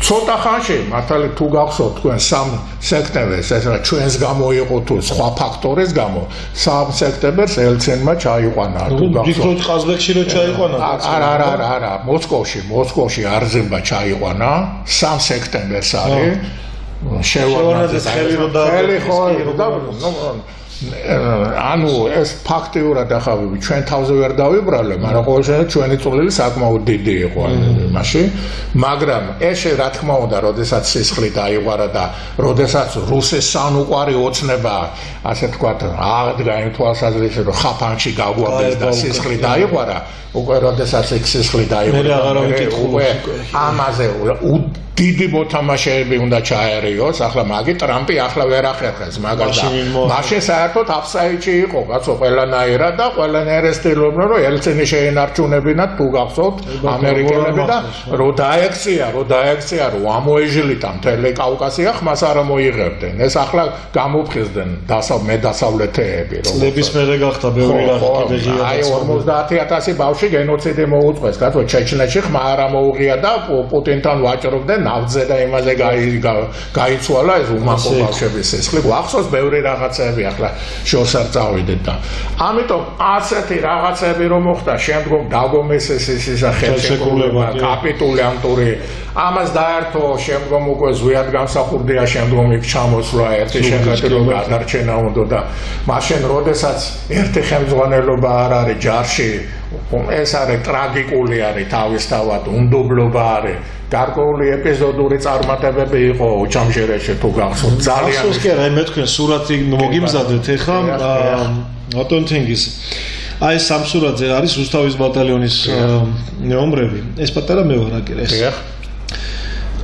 ცოტა ხანში მართალი თუ გახსოვთ თქვენ 3 სექტემბერს ეს რა ჩვენს გამო იყო თუ სხვა ფაქტორის გამო 3 სექტემბერს ელცენმა ჩაიყვანა თუ გახსოვთ ყაზბეგში რო ჩაიყვანა არა მოსკოვში არზემბა ჩაიყვანა 3 სექტემბერს არის შევარდნაძე ხელი რო და ანუ ეს ფაქტიურად ახლა ჩვენ თავზე ვერ დავიბრალე, მაგრამ ყოველ შემთხვევაში ჩვენი წვლილი საკმაოდ დიდი იყო იმაში, მაგრამ ეს რა თქმა უნდა, როდესაც სისხლი დაიღვარა და როდესაც რუსეს სანუყვარი ოცნება, ასე ვთქვათ, აღდგა იმ თვალსაზრისით, რომ ხაფანში გაგვაბეს და სისხლი დაიღვარა, უკვე როდესაც ეს სისხლი დაიღვარა, უკვე ამაზე დიდი მოთამაშეები უნდა ჩაერიოს, ახლა მაგი ტრამპი ახლა ვერ ახერხებს მაგას და მაშინ საერთოდ აფსაიდში იყო, კაცო, ყველანაირად და ყველანაირად ცდილობდნენ, რომ ელცინი შეენარჩუნებინათ თუ გახსოვთ ამერიკელები და რო დაექცია, რომ ამოეჟილიტა მთელი კავკასია, ხმას არ მოიღებდნენ. ეს ახლა გამოფხიზდნენ დასავლეთეები, რომ წლების მერე გახდა ბევრი რამ კიდე ღია. აი 50000 ბავშვი გენოციდი მოუწყვეს, კაცო, ჩეჩნეთში ხმა არ მოუღია და პუტინთან ვაჭრობდნენ ნავთზე და იმაზე გაიცვალა ეს უმამკო ბავშვების სისხლი. გვახსოვს ბევრი რაღაცები, ახლა შორს არ წავიდეთ და ამიტომ ასეთი რაღაცები რომ მოხდა, შემდგომ დაგომესეს ის ხელშეკრულება, კაპიტულიანტური, ამას დაერთო, შემდგომ უკვე ზვიად გამსახურდია, შემდგომ იქ ჩამოსვლა ერთი შეხედულება გადარჩენა უნდა და მაშინ როდესაც ერთი ხელმძღვანელობა არ არის ჯარში, ეს არის ტრაგიკული არის თავისთავად, უნდობლობა არის. გარკვეული ეპიზოდური წარმატებები იყო ოჩამჟერეში თუ გახსოვთ ძალიან. ახსოვს კი არა, მე თქვენ სურათი მოგიმზადეთ ეხლა ბატონ თენგიზ. აი სამსურათზე არის რუსთავის ბატალიონის მეომრები. ეს პატარა მე ვარ აკირე ეს.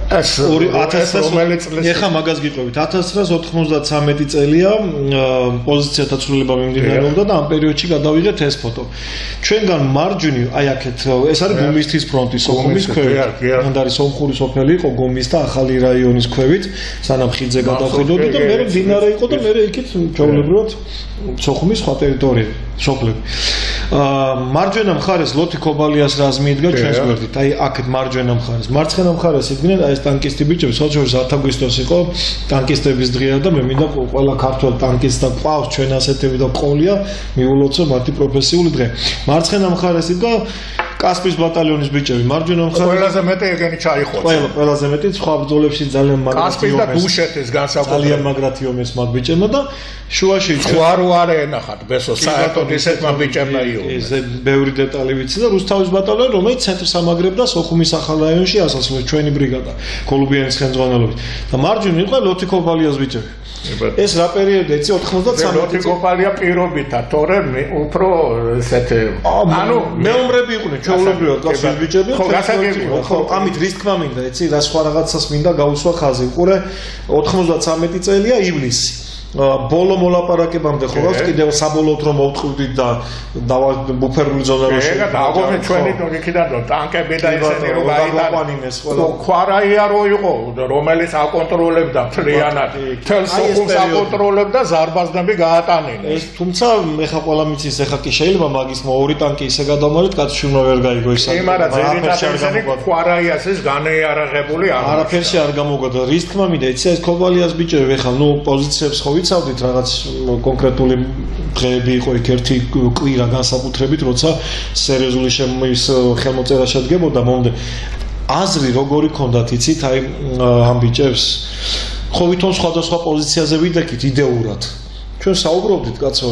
ეს 2000 ეხა მაგას გიყვებით 1993 წელია პოზიციათა ცვლილება მიმდინარეობდა და ამ პერიოდში გადავიღეთ ეს ფოტო. ჩვენგან მარჯვნივ აი აქეთ ეს არის გუმისთის ფრონტი, სოხუმის ქვევით. მანდ არის სომხური სოფელი იყო გუმის და ახალი რაიონის ქვევით, სანამ ხიდზე გადავხედოდი და მე მდინარე იყო და მე იქით ჩვეულებრივად სოხუმის სხვა ტერიტორიები, სოფლები. მარჯვენა მხარეს ლოთი ქობალიას რაზმი იდგა ჩვენს გვერდით. აი აქეთ მარჯვენა მხარეს. მარცხენა მხარეს იდგნენ აი ეს ტანკისტი ბიჭები, საერთოდ 10 აგვისტოს იყო ტანკისტების დღეა და მე მინდა ყველა ქართველ ტანკისტს ყავს ჩვენ ასეთები და ყოლია მიულოცო მათი პროფესიული დღე. მარცხენა მხარეს იდგა კასპის ბატალიონის ბიჭები, მარჯვენა მხარეს ყველაზე მეტი ეგენი ჩაიხოცა. ყველაზე მეტი სხვა ბრძოლებში ძალიან მაგრატი კასპის და დუშეთის განსაკუთრებით ძალიან მაგრატი ომეს მათ ბიჭებმა და შუაში სხვა რო არ ენახათ ბესო საერთოდ ისეთმა ბიჭებმა იყვნენ. ეს ბევრი დეტალი ვიცი და რუსთავის ბატალიონი, რომელიც ცენტრს ამაგრებდა სოხუმის ახალ რაიონში ასასვლელს ჩვენი ბრიგადა კოლუბიანის ხელმძღვანელობით. და მარჯვნივ იყო ლოთი ქობალიას ბიჭები. ეს რა პერიოდი იცი 93 ლოთი ქობალია პირობითა, თორე უფრო ესეთი ანუ მეომრები იყვნენ ჩვეულებრივად კაცის ბიჭები. ხო, ამით რის თქმა მინდა, იცი, რა სხვა რაღაცას მინდა გაუსვა ხაზი. უყურე 93 წელია ივლისი. ბოლო მოლაპარაკებამდე ხო გავს კიდევ საბოლოოდ რომ მოვთხოვდით და ბუფერული ზონა რო შეიძლება დაგომე ჩვენი იქიდან ტანკები და ისეთი რომ გაიყვანინეს ყველა ქვარაია რო იყო რომელიც აკონტროლებდა ფრიანად თელს სოხუმს აკონტროლებდა ზარბაზნები გაატანინეს ეს თუმცა ეხა ყველა მიცის ეხა კი შეიძლება მაგის მოორი ტანკი ისე გადამალეთ კაცშუნა ვერ გაიგო ისა იმარა ძირითადად ქვარაიას ეს განეიარაღებული არაფერში არ გამოგვდა რის თქმა მინდა იცი ეს ქობალიას ბიჭები ეხა ნუ პოზიციებს ხო ვიცავდით რაღაც კონკრეტული დღეები იყო იქ ერთი კვირა განსაკუთრებით როცა სერიოზული ხელმოწერა შედგებოდა მომდე აზრი როგორი ქონდათ იცით აი ამ ბიჭებს ხო ვითომ სხვადასხვა პოზიციაზე ვიდექით იდეურად ჩვენ საუბრობდით კაცო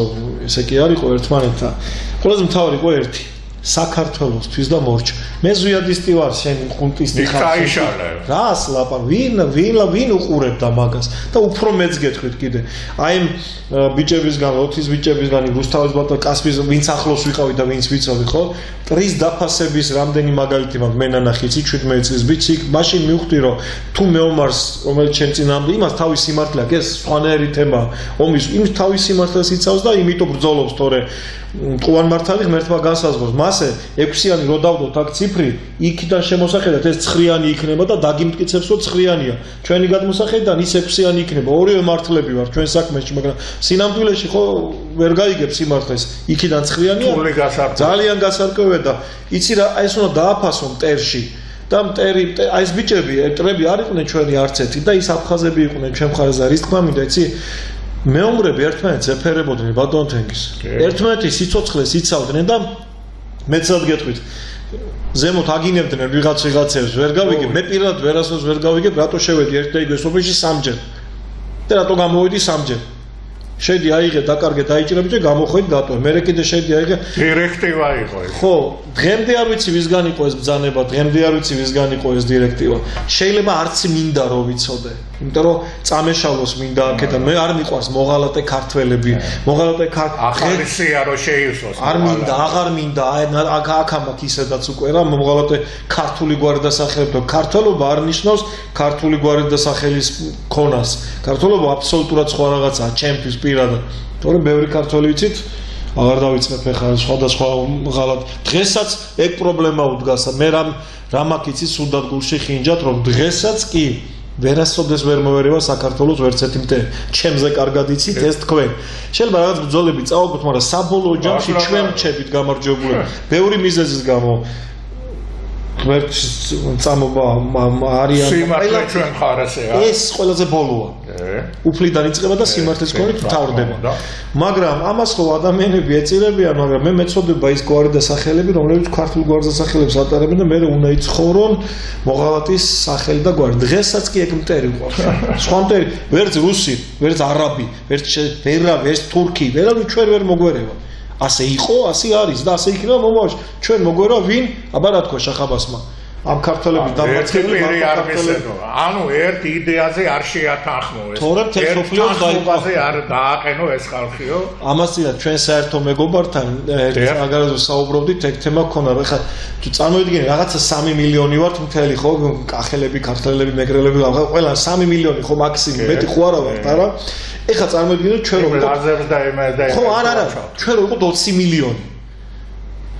ესე კი არ იყო ერთმანეთთან ყველაზე მთავარი იყო ერთი საქართველოსთვის და მორჩ მე ზვიადისტი ვარ შენ ხუნტისტი ხარ რას ლაპა ვინ უყურებდა მაგას და უფრო მეც გეტყვით კიდე აი ბიჭებისგან ლოთის ბიჭებისგან რუსთავის ბატონ კასპის ვინც ახლოს ვიყავი და ვინც ვიცოდი ხო ტრის დაფასების რამდენი მაგალითი მაგ მე ნანახი 17 წლის ბიჭი მაშინ მივხვდი რომ თუ მეომარს რომელიც შენ წინამდე იმას თავის სიმართლე აქვს ეს სხვანაირი თემა ომის იმ თავის სიმართლეს იცავს და იმიტომ ბრძოლობს თორე მტყუარ მართალი ღმერთმა განსაზღვროს მასე 6-იანი რო დავდოთ აქ ციფრი იქიდან შემოსახედათ ეს 9-იანი იქნება და დაგიმტკიცებს რომ 9-იანია ჩვენი გადმოსახედიდან ის 6-იანი იქნება ორივე მართლები ვარ ჩვენ საქმეში მაგრამ სინამდვილეში ხო ვერ გაიგებს სიმართლეს იქიდან 9-იანია ძალიან გასარკვევია და იცი რა ეს უნდა დააფასო მტერში და მტერი აი ეს ბიჭები ეტრები არ იყვნენ ჩვენი არც ერთი და ის აფხაზები იყვნენ ჩვენ მხარეს და რის თქმა მინდა იცი მეომრები ერთმანეთს ეფერებოდნენ ბატონ თენგის ერთმანეთის სიცოცხლეს იცავდნენ და მეცად გეტყვით ზემოთ აგინებდნენ ვიღაცებს ვერ გავიგებ მე პირადად ვერასდროს ვერ გავიგებ რატო შევედი ერთ და იგივე სოფელში სამჯერ და რატო გამოვიდი სამჯერ შედი აიღე დაკარგე დაიჭრები და გამოხვედი დატოვე მე კიდე შედი აიღე დირექტივა იყო ეს ხო დღემდე არ ვიცი ვისგან იყო ეს ბრძანება დღემდე არ ვიცი ვისგან იყო ეს დირექტივა შეიძლება არც მინდა რომ ვიცოდე იმიტომ რომ წამეშალოს მინდა აქედან მე არ მიყვარს მოღალატე ქართველები მოღალატე ახალი სია რომ შეივსოს არ მინდა აღარ მინდა აქ ისედაც უკვე რა მოღალატე ქართული გვარდასახელებ ქართველობა არ ნიშნავს ქართული გვარდასახელის ქონას ქართველობა აბსოლუტურად სხვა რაღაცაა ჩემთვის პირადად თორემ ბევრი ქართველი ვიცით აღარ დავიწყებ ახლა სხვადასხვა ღალატ დღესაც ეგ პრობლემა უდგას მე რამ აქ იცი სუდად გულში ხინჯათ რომ დღესაც კი ვერასოდეს ვერ მოვერევა საქართველოს ვერც ერთი მტერი ჩემზე კარგად იცით ეს თქვენ შეიძლება რაღაც ბრძოლები წავაგოთ მაგრამ საბოლოო ჯამში ჩვენ რჩებით გამარჯვებულები ბევრი მიზეზის გამო ღმერთს წამობა არიან სიმართლე ჩვენ ხარასეა ეს ყველაზე ბოლოა უფლიდან იწყება და სიმართლის კონით მთავრდება მაგრამ ამას ხო ადამიანები ეწირებიან მაგრამ მე მეწოდება ის გვარდასახელები რომლებიც ქართულ გვარდასახელებს ატარებენ და მე უნდა იცხოვრონ მოღალატის სახელი და გვარი დღესაც კი ეგ მტერი ყავს სხვა მტერი ვერც რუსი ვერც არაბი ვერც თურქი ვერავინ ჩვენ ვერ მოგვერევა ასე იყო, ასე არის და ასე იქნება მომავალში. ჩვენ მოგვერა ვინ? აბა რა თქვა შახაბასმა. ამ ქართველების დამარცხებული არ მისცემო. ანუ ერთ იდეაზე არ შეათანხმო ეს. თორემ თექნოფლიოს დაიბაზე არ დააყენო ეს ხალხიო. ამასია ჩვენ საერთო მეგობართან აგარაზე საუბრობდით ეგ თემა გქონდა. ეხლა თუ წარმოიდგინე რაღაცა 3 მილიონი ვართ მთელი ხო კახელები, ქართველები, მეგრელები ყველა 3 მილიონი ხო მაქსიმუმ მეტი ხო არა ვართ არა? ეხლა წარმოიდგინე ჩვენ რომ ლაზერს და ემერდა ხო არა ჩვენ რომ 20 მილიონი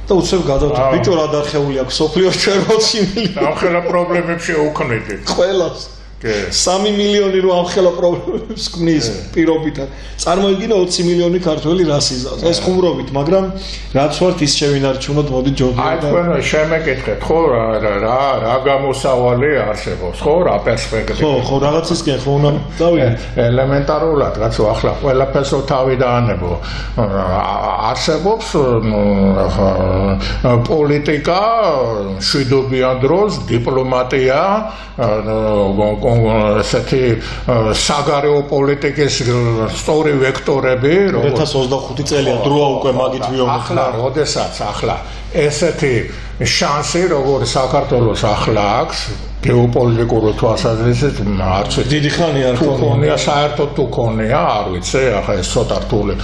და უცებ გადავთ ბიჭო რა დარხეული აქვს სოფლიოს ჩვენ 20 მილიონი ამხელა პრობლემებს შეუქმნით ყველას 3 მილიონი რო ამხელა პრობლემებს ქმნის პირობითად წარმოიდგინე 20 მილიონი ქართველი რას იზავს ეს ხუმრობით მაგრამ რაც ვართ ის შევინარჩუნოთ მოდი ჯობია აი თქვენ შემეკითხეთ ხო რა გამოსავალი არსებობს ხო რა პერსპექტივა ხო რაღაცისკენ ხო უნდა დავიდეთ ელემენტარულად რაც ახლა ყველაფერს თავი დაანებო არსებობს პოლიტიკა შვიდობიან დროს დიპლომატია ესეთი საგარეო პოლიტიკის სწორი ვექტორები 2025 წელია დროა უკვე მაგით ვიომეთ ახლა როდესაც ახლა ესეთი შანსი როგორც საქართველოს ახლა აქვს გეოპოლიტიკური თვალსაზრისით არც დიდი ხანი არ ქონია საერთოდ თუ ქონია არ ვიცი ახლა ეს ცოტა რთული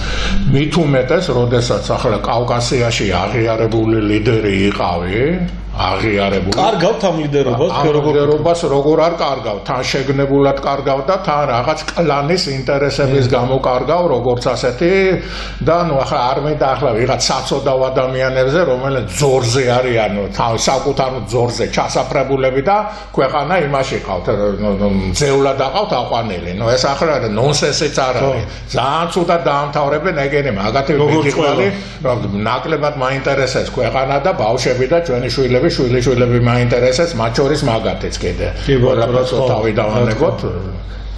მით უმეტეს როდესაც ახლა კავკასიაში აღიარებული ლიდერი იყავი აღიარებული კარგავთ ამ ლიდერობას როგორ არ კარგავ თან შეგნებულად კარგავ და თან რაღაც კლანის ინტერესების გამო კარგავ როგორც ასეთი და ნუ ახლა არ მინდა ახლა ვიღაც საწოდავ ადამიანებზე რომელნი ძორზე არიან საკუთარ ძორზე ჩასაფრებულები და ქვეყანა იმაში ყავთ ძევლად აყავთ აყვანილი ნუ ეს ახლა ნონსენსიც არ არის ძალიან ცუდად დაამთავრებენ ეგენი მაგათი ვიღალი ნაკლებად მაინტერესებს ქვეყანა და ბავშვები და ჩვენი შვილები მაინტერესებს მათ შორის მაგათიც კიდე ყველაფერს თავი დავანებოთ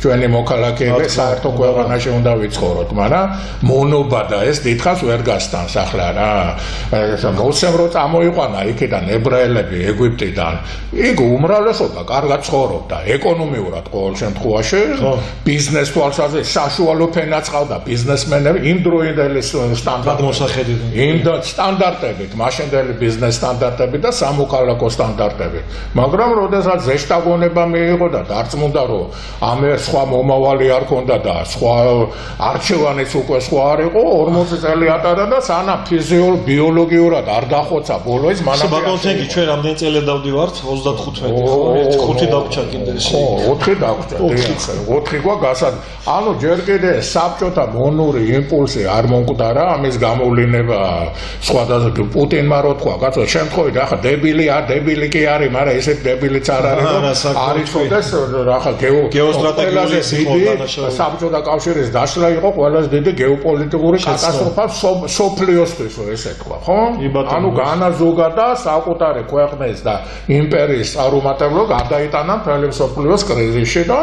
ჩვენი მოქალაქეები საერთო ქვეყანაში უნდა ვიცხოვროთ, მაგრამ მონობა და ეს დიდხანს ვერ გასტანს ახლა რა. მოსემ რო წამოიყვანა იქიდან ებრაელები ეგვიპტიდან, იქ უმრავლესობა კარგად ცხოვრობდა, ეკონომიურად ყოველ შემთხვევაში, ბიზნეს თვალსაზრისით საშუალო ფენაც ყავდა ბიზნესმენები იმ დროინდელი სტანდარტებით, მაშინდელი ბიზნეს სტანდარტები და სამოქალაქო სტანდარტები. მაგრამ როდესაც ზეშტაგონება მიიღო და დარწმუნდა რომ ამე სხვა მომავალი არ ქონდა და სხვა არჩევანიც უკვე სხვა არ იყო 40 წელი ატარა და სანამ ბიოლოგიურად არ დახოცა ბოლოს მანამ ბაგონთენგი ჩვენ რამდენი წელი დავდივართ 35 ხო 5 დაგვჭა კიდე ხო 4 დაგვჭა 4 გვა გასად ანუ ჯერ კიდე საბჭოთა მონური იმპულსი არ მომკვდარა ამის გამოვლინება სხვადასხვა პუტინმა რო თქვა კაცო შემთხვევით ახლა დებილი კი არის მაგრამ ესეთ დებილიც არ არის არის ხოდეს ახლა გეოსტრატეგიული საბჭოთა კავშირის დაშლა იყო ყველაზე დიდი გეოპოლიტიკური კატასტროფა სოფლიოსთვის ესე თქვა ხო ანუ განაზოგა და საკუთარი ქვეყნის და იმპერიის წარუმატებლო გადაიტანა მთელი სოფლიოს კრიზისში და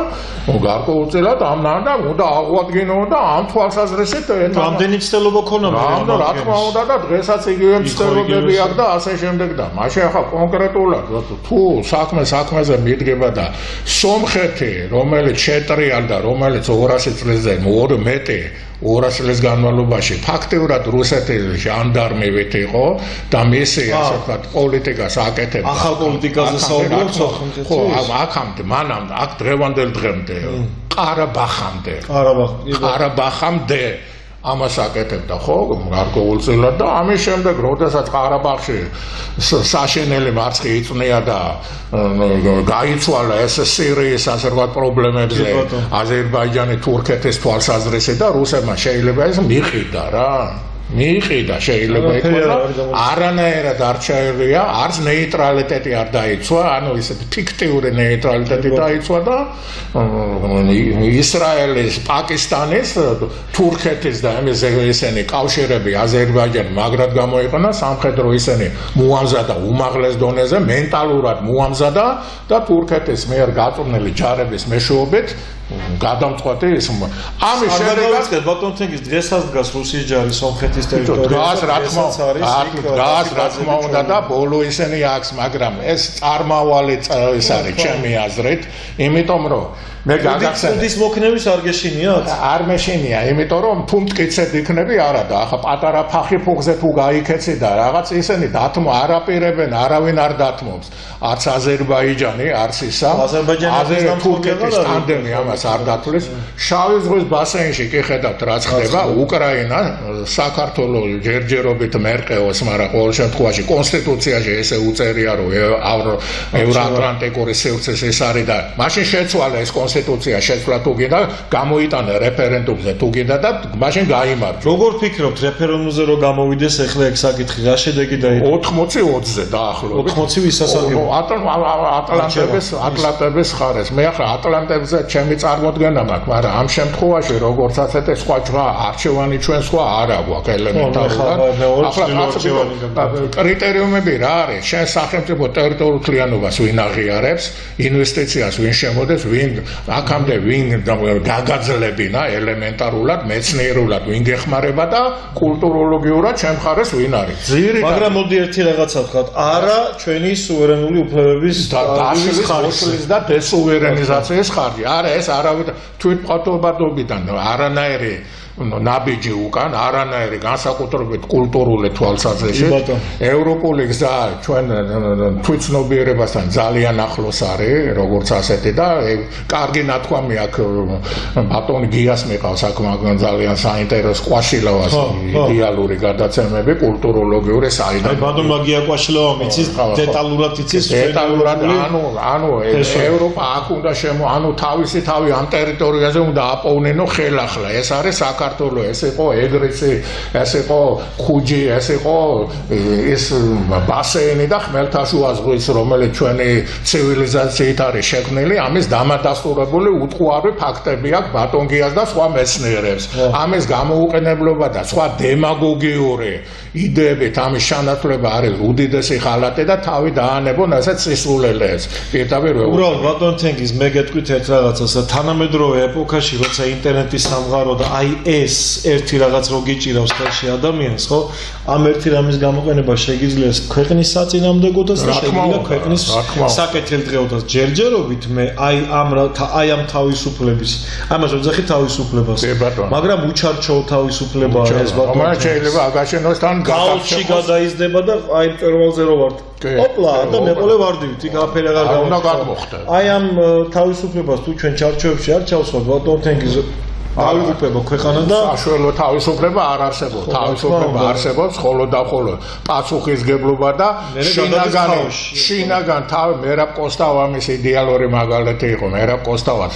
გარკვეულწილად ამან და უნდა აღვადგინო და ამ თვალსაზრისით რამდენი ცდელობა ქონა მე რა თქმა უნდა და დღესაც იგივე ცდელობები აქვს და ასე შემდეგ და მაშინ ახლა კონკრეტულად თუ საქმეზე მიდგება და სომხეთი რომელიც შეტრიალდა, რომელიც 200 წლზე მეტი 200 წლის განმავლობაში ფაქტიურად რუსეთის ჟანდარმივით იყო და მისი ასე ვთქვათ პოლიტიკას აკეთებდა. ახალ პოლიტიკაზე საუბრობთ სახელმწიფო. ხო, აქამდე, მანამდე, აქ დღევანდელ დღემდე, ყარაბაღამდე ამას აკეთებდა, ხო, გარკვეულწილად და ამის შემდეგ, როდესაც ყარაბაღში საშენელი მარცხი იწვნია და გაიცვალა ეს სირიის ასე ვთქვათ პრობლემებზე აზერბაიჯანი, თურქეთის თვალსაზრისით და რუსებმა შეიძლება ეს მიყიდა რა. მიიყიდა შეიძლება იქნება არანაირად არ ჩაერია, არც ნეიტრალიტეტი არ დაიცვა, ანუ ისეთი ფიქტიური ნეიტრალიტეტი დაიცვა და ისრაელის, პაკისტანის, თურქეთის და ესენი კავშირები აზერბაიჯანი მაგრად გამოიყენა, სამხედრო ისინი მოამზადა უმაღლეს დონეზე, მენტალურად მოამზადა და თურქეთის მიერ გაწვრთნილი ჯარების მეშვეობით გადამწყვეტი ის ამის შემდეგ ბატონ თენგის დღესაც დგას რუსის ჯარი სომხეთის ტერიტორიაზე დგას რა თქმა უნდა და ბოლო ისინი აქვს მაგრამ ეს წარმავალი ის არის ჩემი აზრით იმიტომ რომ მე გაგახსენე ის მოქნევის არ გეშინიათ? არ მეშინია, იმიტომ რომ თუ მტკიცედ იქნები არა და ახლა პატარა ფახი ფუღზე თუ გაიქეცი და რაღაც ისინი დათმო არაპირებენ, არავინ არ დათმობს. არც აზერბაიჯანი, არც ისა. თურქეთის ტანდემი ამას არ დათვლის. შავი ზღვის ბასეინში კი ხედავთ რაც ხდება, უკრაინა, საქართველო ჯერჯერობით მერყეოს, მაგრამ ყოველ შემთხვევაში კონსტიტუციაში ესე უწერია რომ ევროატლანტიკური სივრცეს ეს არის და მაშინ შეცვალა ეს კონსტიტუცია შეცვლა თუ გინდა გამოიტანა რეფერენდუმზე თუ გინდა და მაშინ გაიმარჯვა. როგორ ფიქრობთ რეფერენდუმზე რომ გამოვიდეს ახლა ეგ საკითხი რა შედეგი დაიწყო? 80-20-ზე დაახლოებით. 80 ვისასაგებია. ატლანტების ხარეს. მე ახლა ატლანტებზე ჩემი წარმოდგენა მაქვს, მაგრამ ამ შემთხვევაში როგორც ასეთი სხვა არჩევანი ჩვენ სხვა არ აქვს ელემენტარულად. ახლა კრიტერიუმები რა არის? შენ სახელმწიფო ტერიტორიულ კლიანობას ვინ აღიარებს, ინვესტიციას ვინ შემოდეს, ვინ აქამდე ვინ გაგაძლებინა ელემენტარულად, მეცნიერულად ვინ გეხმარება და კულტუროლოგიურად ჩემ ხარეს ვინ არის. მაგრამ მოდი ერთი რაღაცა ვთქვათ, არა ჩვენი სუვერენული უფლებების დაშლის და დესუვერენიზაციის ხარჯი. არა ეს არავით თვითმყოფობიდან არანაირი ნაბიჯი უკან, არანაირი განსაკუთრებით კულტურული თვალსაზრისით. ევროპული გზა ჩვენ თვითცნობიერებასთან ძალიან ახლოს არის, როგორც ასეთი და კარგი ნათქვამი აქვს ბატონ გიას მიყავს აქ მაგრამ ძალიან საინტერესო ყვაშილავას იდეალური გადაცემები კულტუროლოგიური საიდან. აი ბატონმა გია ყვაშილავა მიცის დეტალურად იცის დეტალურად ანუ ევროპა აქ უნდა ანუ თავისი თავი ამ ტერიტორიაზე უნდა აპოვნენო ხელახლა. ეს არის საქართველო, ეს იყო ეგრისი, ეს იყო ხუჯი, ეს იყო ეს ბასეინი და ხმელთაშუა ზღვის, რომელიც ჩვენი ცივილიზაციით არის შექმნილი, ამის დამადასტურებული უტყუარი ფაქტები აქვს ბატონ გიას და სხვა მეცნიერებს. ამის გამოუყენებლობა და სხვა დემაგოგიური იდეებით ამის შანაცვლება არის უდიდესი ხალატი და თავი დაანებონ ასეთ სისულელეებს. პირდაპირ უბრალოდ ბატონ თენგის მე გეტყვით ერთ რაღაცას, თანამედროვე ეპოქაში, როცა ინტერნეტის სამყარო და აი ეს ერთი რაღაც რო გიჭირავს ხელში ადამიანს, ხო? ამ ერთი რამის გამოყენება შეგიძლია ქვეყნის საწინააღმდეგო და შეიძლება ქვეყნის საკეთილდღეოდაც ჯერჯერობით მე აი ამ თავისუფლების, ამას ვეძახი თავისუფლებას. მაგრამ უჩარჩოო თავისუფლება ეს ბატონო. მაგრამ შეიძლება აგაშენოს თან გაუჩი გადაიზდება და აი მწერვალზე რო ვარ. ოპლა და მეყოლე ვარდივით, იქ აფერი აღარ გამოხდა. აი ამ თავისუფლებას თუ ჩვენ ჩარჩოებში არ ჩავსვათ ბატონ თენგის თავისუფლება ქვეყანა და საშუალო თავისუფლება არ არსებობს. თავისუფლება არსებობს ხოლო და ხოლო პასუხისგებლობა და შინაგან თავი მერაბ კოსტავამის იდეალური მაგალითი იყო. მერაბ კოსტავა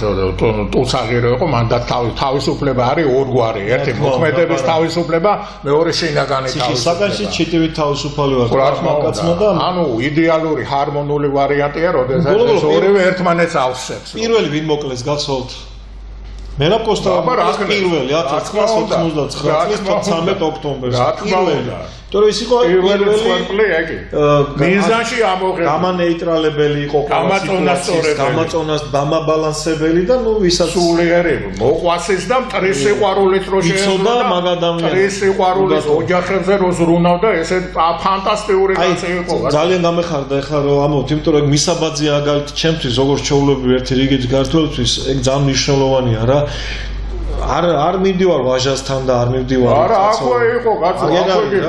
ტუცაღირო იყო, მან და თავისუფლება არის ორგვარი. ერთი მოქმედების თავისუფლება, მეორე შინაგანი თავისუფლება. საკანში ჩიტივით თავისუფალი ვარ კაცმა და ანუ იდეალური ჰარმონიული ვარიანტია, როდესაც ეს ორივე ერთმანეთს ავსებს. პირველი ვინ მოკლეს გახსოვთ? მერაბ კოსტავა პირველი 1989 წლის 13 ოქტომბერს პირველი. თორე ის იყო პირველი მიზანში ამოღებული გამანეიტრალებელი იყო გამაწონას დამაბალანსებელი და ნუ ვისაც სულიერი მოყვასის და მტრის სიყვარულით რო შეეცოდა მაგადამიანი მტრის სიყვარულის ოჯახებზე რო ზრუნავდა ესე ფანტასტიკური კაცი იყო ძალიან გამეხარდა ეხლა რომ ამოთ იმიტომ რომ მისაბაძე აგალით ჩემთვის როგორც ჩაულებრივი ერთი რიგით გართულისთვის ეგ ძალიან მნიშვნელოვანია რა არ მივდივარ ვაჟასთან და არ მივდივარ არა აქვე იყო კაცო აქვე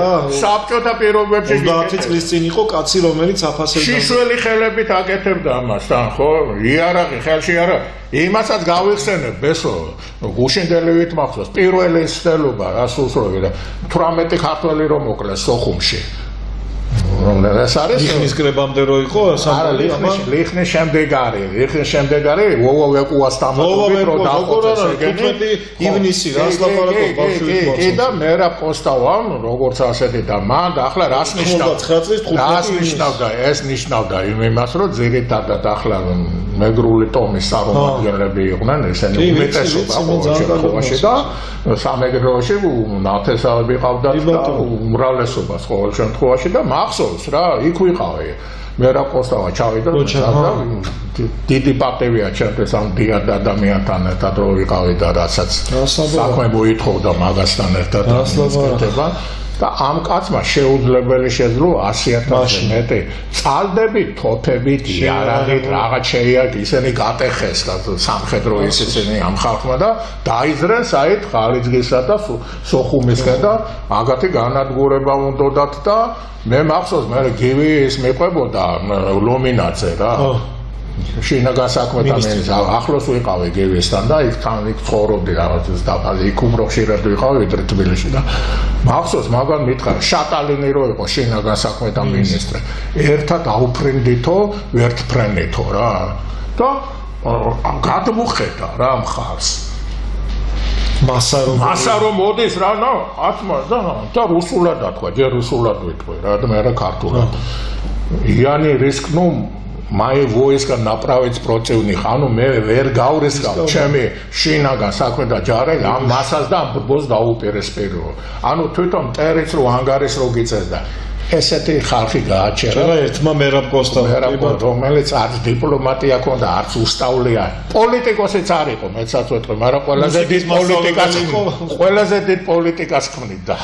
საბჭოთა პირობებში 30 წლის წინ იყო კაცი რომელიც აფასებდა შიშველი ხელებით აკეთებდა ამასთან ხო იარაღი ხელში არა იმასაც გავიხსენებ ბესო გუშინდელივით მახსოვს პირველი სტელობა რა სულსროლი და 18 ქართველი რომ მოკლეს სოხუმში ეს არის ლიხნის კრებამდე რო იყო სამალი ლიხნის შემდეგ არის ვოვა ვეკუასთან მოყვით რომ დაყოდეს 15 ივნისი რას ლაპარაკობ ბავშვებს კი და მე რა პოსტავამ როგორც ასეთი და მან ახლა რას ნიშნავდა ეს ნიშნავდა იმას რომ ძირითადად ახლა მეგრული ტომის წარმომადგენლები იყვნენ ესენი უმეტესობა ყოველში და სამეგრელოში ნათესავები ყავდათ და უმრავლესობას ყოველ შემთხვევაში და მახსოვს რა იქ ვიყავი მე რა პოსტავა ჩავიდა დიდი პატევია ჩემთვის ამ დიად ადამიანთან ერთად რო ვიყავი და რასაც საქმე მოითხოვდა მაგასთან ერთად გასკეთება და ამ კაცმა შეუძლებელი შეძლო 100,000-ზე მეტი წალდები თოთებით იარაღით რაღაც შეიარაღ ისინი გატეხეს და სამხედრო ისინი ამ ხალხმა და დაიზრეს აით ხარიძგისა და სოხუმისკენ და აგათი განადგურება უნდათ და მე მახსოვს მე გივი ის მეყვებოდა ლომინაძე რა შინაგან საქმეთა მინისტრი ახლოს ვიყავი გევესთან და იქ ცხოვრობდი რაღაც დაბალი იქ უფრო ხშირად ვიყავი ვიდრე თბილისში და მახსოვს მაგან მითხრა შატალინი რო იყო შინაგან საქმეთა მინისტრი ერთად აუფრინდითო ვერთფრენითო რა და გადმუხედა რა მხარს მასა რომ მოდის რა ნო ათმა და რუსულად თქვა ჯერ რუსულად ვიტყვი რა და მე რა ქართულად იანი რისკნუ მაე ვოისგან ნაპრავიც პროცევნი ხანუ მე ვერ გავრისკავ ჩემი შინაგან საქმეთა ჯარი ამ მასას და ამ ბრძოლას დაუპირისპირო ანუ თვითონ ტერიც რო ანგარის რო გიწევდა ესეთი ხალხი გააჩერა ერთმა მერაბკოსტამ რომელიც არც დიპლომატია ქონდა არც უსტავლია პოლიტიკოსიც არ იყო მეცაც ვეთქვი მაგრამ ყველაზე დიდ პოლიტიკას ქმნიდა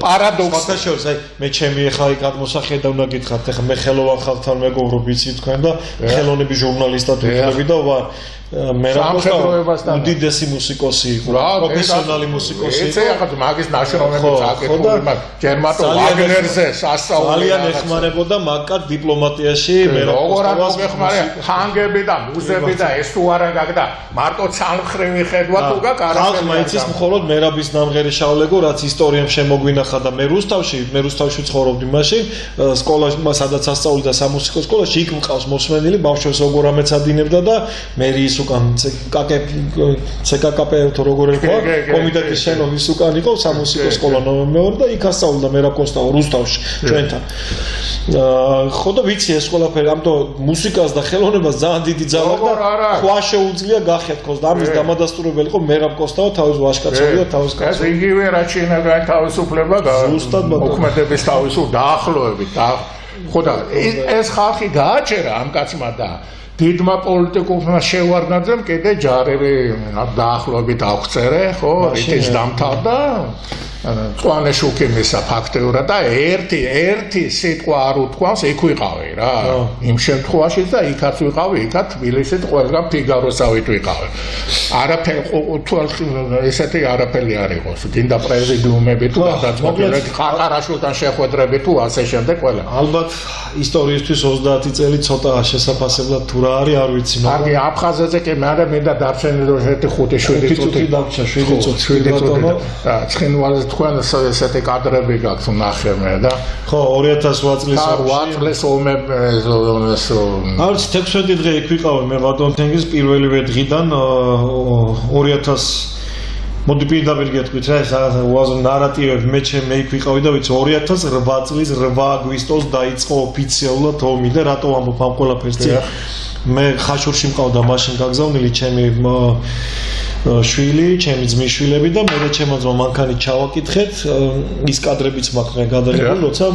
პარადოქსი შორს აი მე ჩემი ახლა იქ მოსახედა უნდა გითხრათ ახლა მე ხელოვან ხალხთან მეგობრობ ვიცი თქვენ და ხელოვნები ჟურნალისტად ვიქნები და ვარ მერაბკოსტამ უდიდესი მუსიკოსი იყო პროფესიონალი მუსიკოსი იყო ეცე ახლა მაგის ნაშრომებიც აკეთებდა მაგ ჯერმატო ვაგნერზე ძალიან ეხმარებოდა მაგკაც დიპლომატიაში როგორ არ მოგეხმარება ხანგები და მუზები და ეს თუ არა გაგდა მარტო ცალმხრივი ხედვა თუ გაკარგა იცის მხოლოდ მერაბის ნამღერი შავლეგო რაც ისტორიამ შემოგვინახა და მე რუსთავში ცხოვრობდი მაშინ სკოლაში სადაც ასწავლიდა სამუსიკო სკოლაში იქ მყავს მოსმენილი ბავშვებს როგორ ამეცადინებდა და მე ის უკან CKKP თუ როგორ იყო კომიტეტის შენობის უკან იყო სამუსიკო სკოლა ნომერ და იქ ასწავლიდა მერაბკოსტავ რუსთავში ჩვენთან ხო და ვიცი ეს ყველაფერი ამიტომ მუსიკას და ხელოვნებას ძალიან დიდი ძალა და ხვა შეუძლია გახეთქოს და ამის დამადასტურებელი იყო მერაბკოსტავ თავის ვაჟკაცები და თავის კაცები ეს იგივე რა ჩინაგან თავისუფლება ზუსტად მოქმედების თავისუფლ დაახლოებით და ხო და ეს ხალხი გააჩერა ამ კაცმა და დიდმა პოლიტიკოსმა შევარდნაძემ კიდე ჯარები დაახლოებით აღწერე ხო რითიც დამთავრდა წვანე შუქიმისა ფაქტიურად და ერთი სიტყვა არ უთქვამს იქ ვიყავი რა იმ შემთხვევაში და იქაც ვიყავი იქაც თბილისით ყველგან ფიგაროსავით ვიყავი ესეთი არაფერი არ იყოს დინდა პრეზიდიუმები თუ გადაწყვეტილებით ხარყარაშვილთან შეხვედრები თუ ასე შემდეგ ყველა ალბათ ისტორიისთვის 30 წელი ცოტა შესაფასებლად თუ რა არის არ ვიცი მაგრამ აფხაზეთზე კი მე და დარჩენილი რომ 5-7 წუთი დავჭა 7 წუთი და ცხინვალზე თქვენ ესეთი კადრები გაქვს ნახე მე და ხო 2008 წლის ომებში არც 16 დღე იქ ვიყავი მე ბატონთენგის პირველივე დღიდან 2000 მოდი პირდაპირ გეტყვით რა ეს უაზრო ნარატივები მე იქ ვიყავი და ვიცი 2008 წლის 8 აგვისტოს დაიწყო ოფიციალურად ომი და რატო ამბობ ამ ყველაფერს მე ხაშურში მყავდა მაშინ გაგზავნილი ჩემი შვილი, ჩემი ძმისშვილები და მე და ჩემო ძმა მანქანით ჩავაკითხეთ, ის კადრებიც მაქვს მე გადაღებული, როცა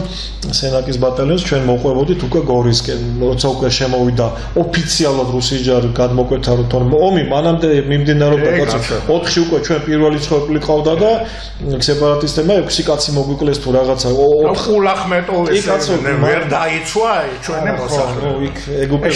სენაკის ბატალიონს ჩვენ მოყვებოდით უკვე გორისკენ, როცა უკვე შემოვიდა ოფიციალურად რუსის ჯარი გადმოკვეთა რომ თორემ ომი მანამდე მიმდინარეობდა კაცო 4-ში უკვე ჩვენ პირველი ცხოველი ყავდა და სეპარატისტებმა 6 კაცი მოგვიკლეს თუ რაღაცა ხულახმეტოვის ვერ დაიცვა ჩვენი მოსახლე იქ ეგ უკვე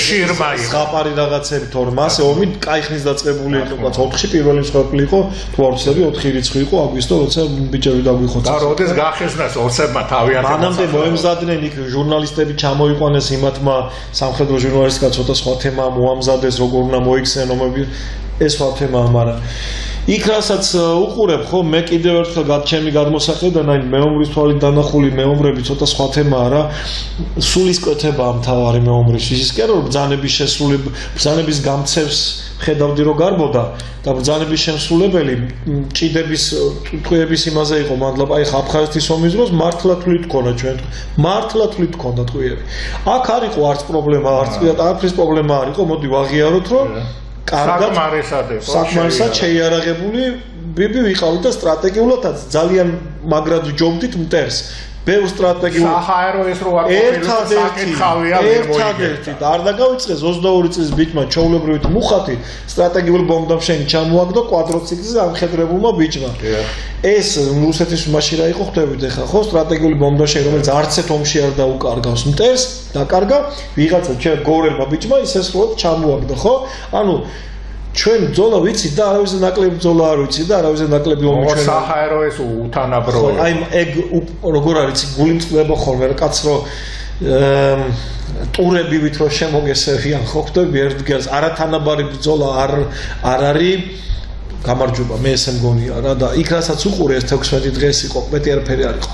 ზღაპარი რაღაცები თორემ ასე ომი კაი ხნის დაწყებული იყო კაც 4-ში პირველი ცხოველი იყო თუ ორცები 4 რიცხვი იყო აგვისტო როცა ბიჭები დაგვიხოცეს და როდეს გახიზნეს ორცებმა თავიანთი მანამდე მოემზადნენ იქ ჟურნალისტები ჩამოიყვანეს იმათმა სამხედრო ჟურნალისტებმა ცოტა სხვა თემა მოამზადეს როგორ უნდა მოიქცნენ ომები ეს სხვა თემაა მაგრამ იქ რასაც უყურებ ხო მე კიდევ ერთხელ ჩემი გადმოსახედან აი მეომრის თვალით დანახული მეომრები ცოტა სხვა თემაა რა სულისკვეთებაა მთავარი მეომრის ის კი არა რომ ბრძანების შესრულება ბრძანების გამცევს ხედავდი რომ გარბოდა და ბრძანების შემსრულებელი ჭიდების ტყვეების იმაზე იყო მადლობა აი აფხაზეთის ომის დროს მართლა თვლით ქონა ჩვენ მართლა თვლით ქონდა ტყვეები აქ არ იყო არც პრობლემა არც არაფრის პრობლემა არ იყო მოდი ვაღიაროთ რომ კარგად საკმარისად შეიარაღებული ბიბი ვიყავით და სტრატეგიულადაც ძალიან მაგრად ჯობდით მტერს ბევრ სტრატეგიულ საჰაერო ეს რო აკეთებდა საკითხავია ერთადერთი და არ დაგავიწყეს 22 წლის ბიჭმა ჩაულებრივით მუხათი სტრატეგიული ბომბდამშენი ჩამოაგდო კვადროციკლზე ამხედრებულმა ბიჭმა ეს რუსეთის მაშინ რა იყო ხვდებით ახლა ხო სტრატეგიული ბომბდამშენი რომელიც არც ერთ ომში არ დაუკარგავს მტერს დაკარგა ვიღაცა გორელმა ბიჭმა ისე სრულად ჩამოაგდო ხო ანუ ჩვენ ბრძოლა ვიცით და არავის ნაკლები ბრძოლა არ ვიცით და არავის ნაკლები ომი ჩვენ საჰაერო ეს უთანაბროა აი ეგ როგორ არის გული მწყდება ხოლმე რა კაც რო ტურებივით რო შემოგესევიან ხო ხდები ერთგანს არათანაბარი ბრძოლა არ არის გამარჯობა მე ესე მგონია რა და იქ რასაც უყურე ეს 16 დღეს იყო მეტი არაფერი არ იყო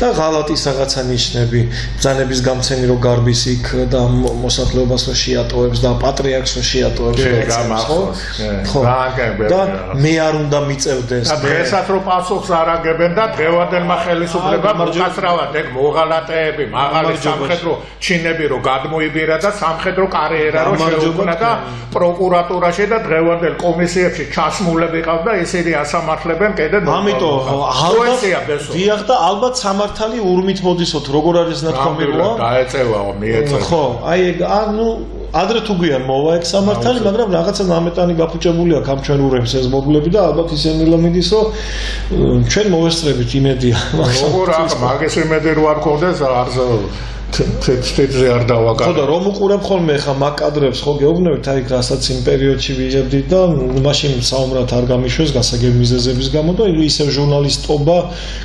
და ღალატის რაღაცა ნიშნები ბრძანების გამცემი რო გარბის იქ და მოსახლეობას რო შეატოვებს და პატრიარქს რო შეატოვებს ხო და მე არ უნდა მიწევდეს და დღესაც რო პასუხს არ აგებენ და დღევანდელმა ხელისუფლებამ უკაცრავად ეგ მოღალატეები მაღალი სამხედრო ჩინები რო გადმოიბირა და სამხედრო კარიერა რო შეუქმნა და პროკურატურაში და დღევანდელ კომისიებში ჩასმული ვიყავდა ესენი ასამართლებენ კიდე ამიტომ დიახ და ალბათ სამართალი ურმით მოდისოთ როგორ არის ნათქვამიო დაეწევაო მიეწევა ხო აი ეგ ანუ ადრე თუ გვიან მოვა ეგ სამართალი მაგრამ რაღაცა ნამეტანი გაფუჭებული აქვს ამ ჩვენ ურემს ეს მობლები და ალბათ ისინი ლამიდის რომ ჩვენ მოვესწრებით იმედია როგორ აქ მაგის იმედი რო არ გქონდეს არზე თეთრზე არ დავაკარგე. ხო და რომ უყურებ ხოლმე ხა მაგ კადრებს ხო გეუბნებით აი რასაც იმ პერიოდში ვიღებდით და მაშინ საუბრად არ გამიშვეს გასაგები მიზეზების გამო და ისევ ჟურნალისტობა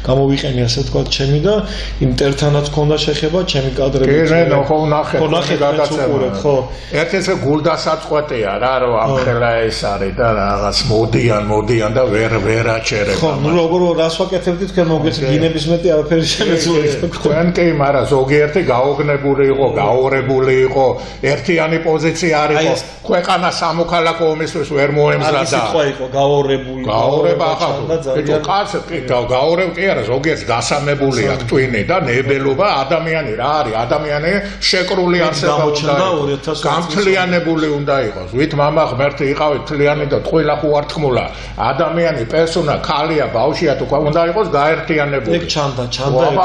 გამოვიყენე ასე თქვა ჩემი და იმ ტერთანაც ქონდა შეხება ჩემი კადრები. კი ხო ნახე. ხო ნახე გადაცემა ხო. ერთ-ერთი გულდასაწყვეტია რა რომ ამ ხელა ეს არის და რაღაც მოდიან და ვერ აჩერება. ხო ნუ როგორ რას ვაკეთებდით თქვენ მოგეცეთ გინების მეტი არაფერი შემეძლოთ. თქვენ კი მაგრამ ზოგიერთი გაოგნებული იყო, გაორებული იყო, ერთიანი პოზიცია არ იყო. ქვეყანა სამოქალაქო ომისთვის ვერ მოემზადა. არ სიტყვა იყო გაორებული. გაორება ახლა. ეტო კაცი კი გაორებ კი არა, ზოგიერთი დასამებული აქვს ტვინი და ნებელობა ადამიანი რა არის? ადამიანი შეკრული არსება უნდა იყოს. გამთლიანებული უნდა იყოს. ვით მამა ღმერთი იყავით თლიანი და ტყუილა ხუართმულა. ადამიანი პერსონა, ქალია, ბავშვია თუ უნდა იყოს გაერთიანებული. ეგ ჩანდა.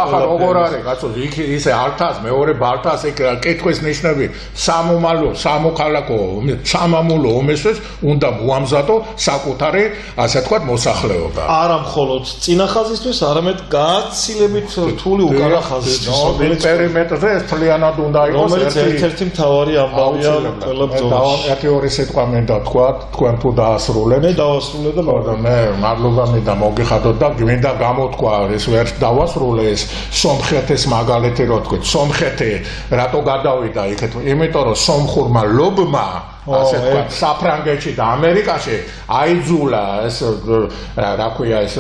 ახლა როგორ არის კაცო? იქ ისე ალთას მეორე ბალთას ეგ კითხვის ნიშნები სამომავლო სამოქალაქო სამამულო ომისთვის უნდა მოამზადო საკუთარი ასე თქვა მოსახლეობა არა მხოლოდ წინახაზისთვის არამედ გაცილებით რთული უკანა ხაზისთვის რომელიც პერიმეტრზე თლიანად უნდა იყოს რომელიც ერთ-ერთი მთავარი ამბავია ყველა ბრძოლაში ერთი ორი სიტყვა მინდა თქვა თქვენ თუ დაასრულეთ მე დავასრულე და მე მადლობა მინდა მოგიხადოთ და მინდა გამოთქვა ეს ვერ დავასრულე ეს სომხეთის მაგალითი რო თქვით სომხეთი რატო გადავიდა იქეთ იმიტომ რომ სომხურმა ლობმა ასე თქვა საფრანგეთში და ამერიკაში აიძულა ეს რა ქვია ეს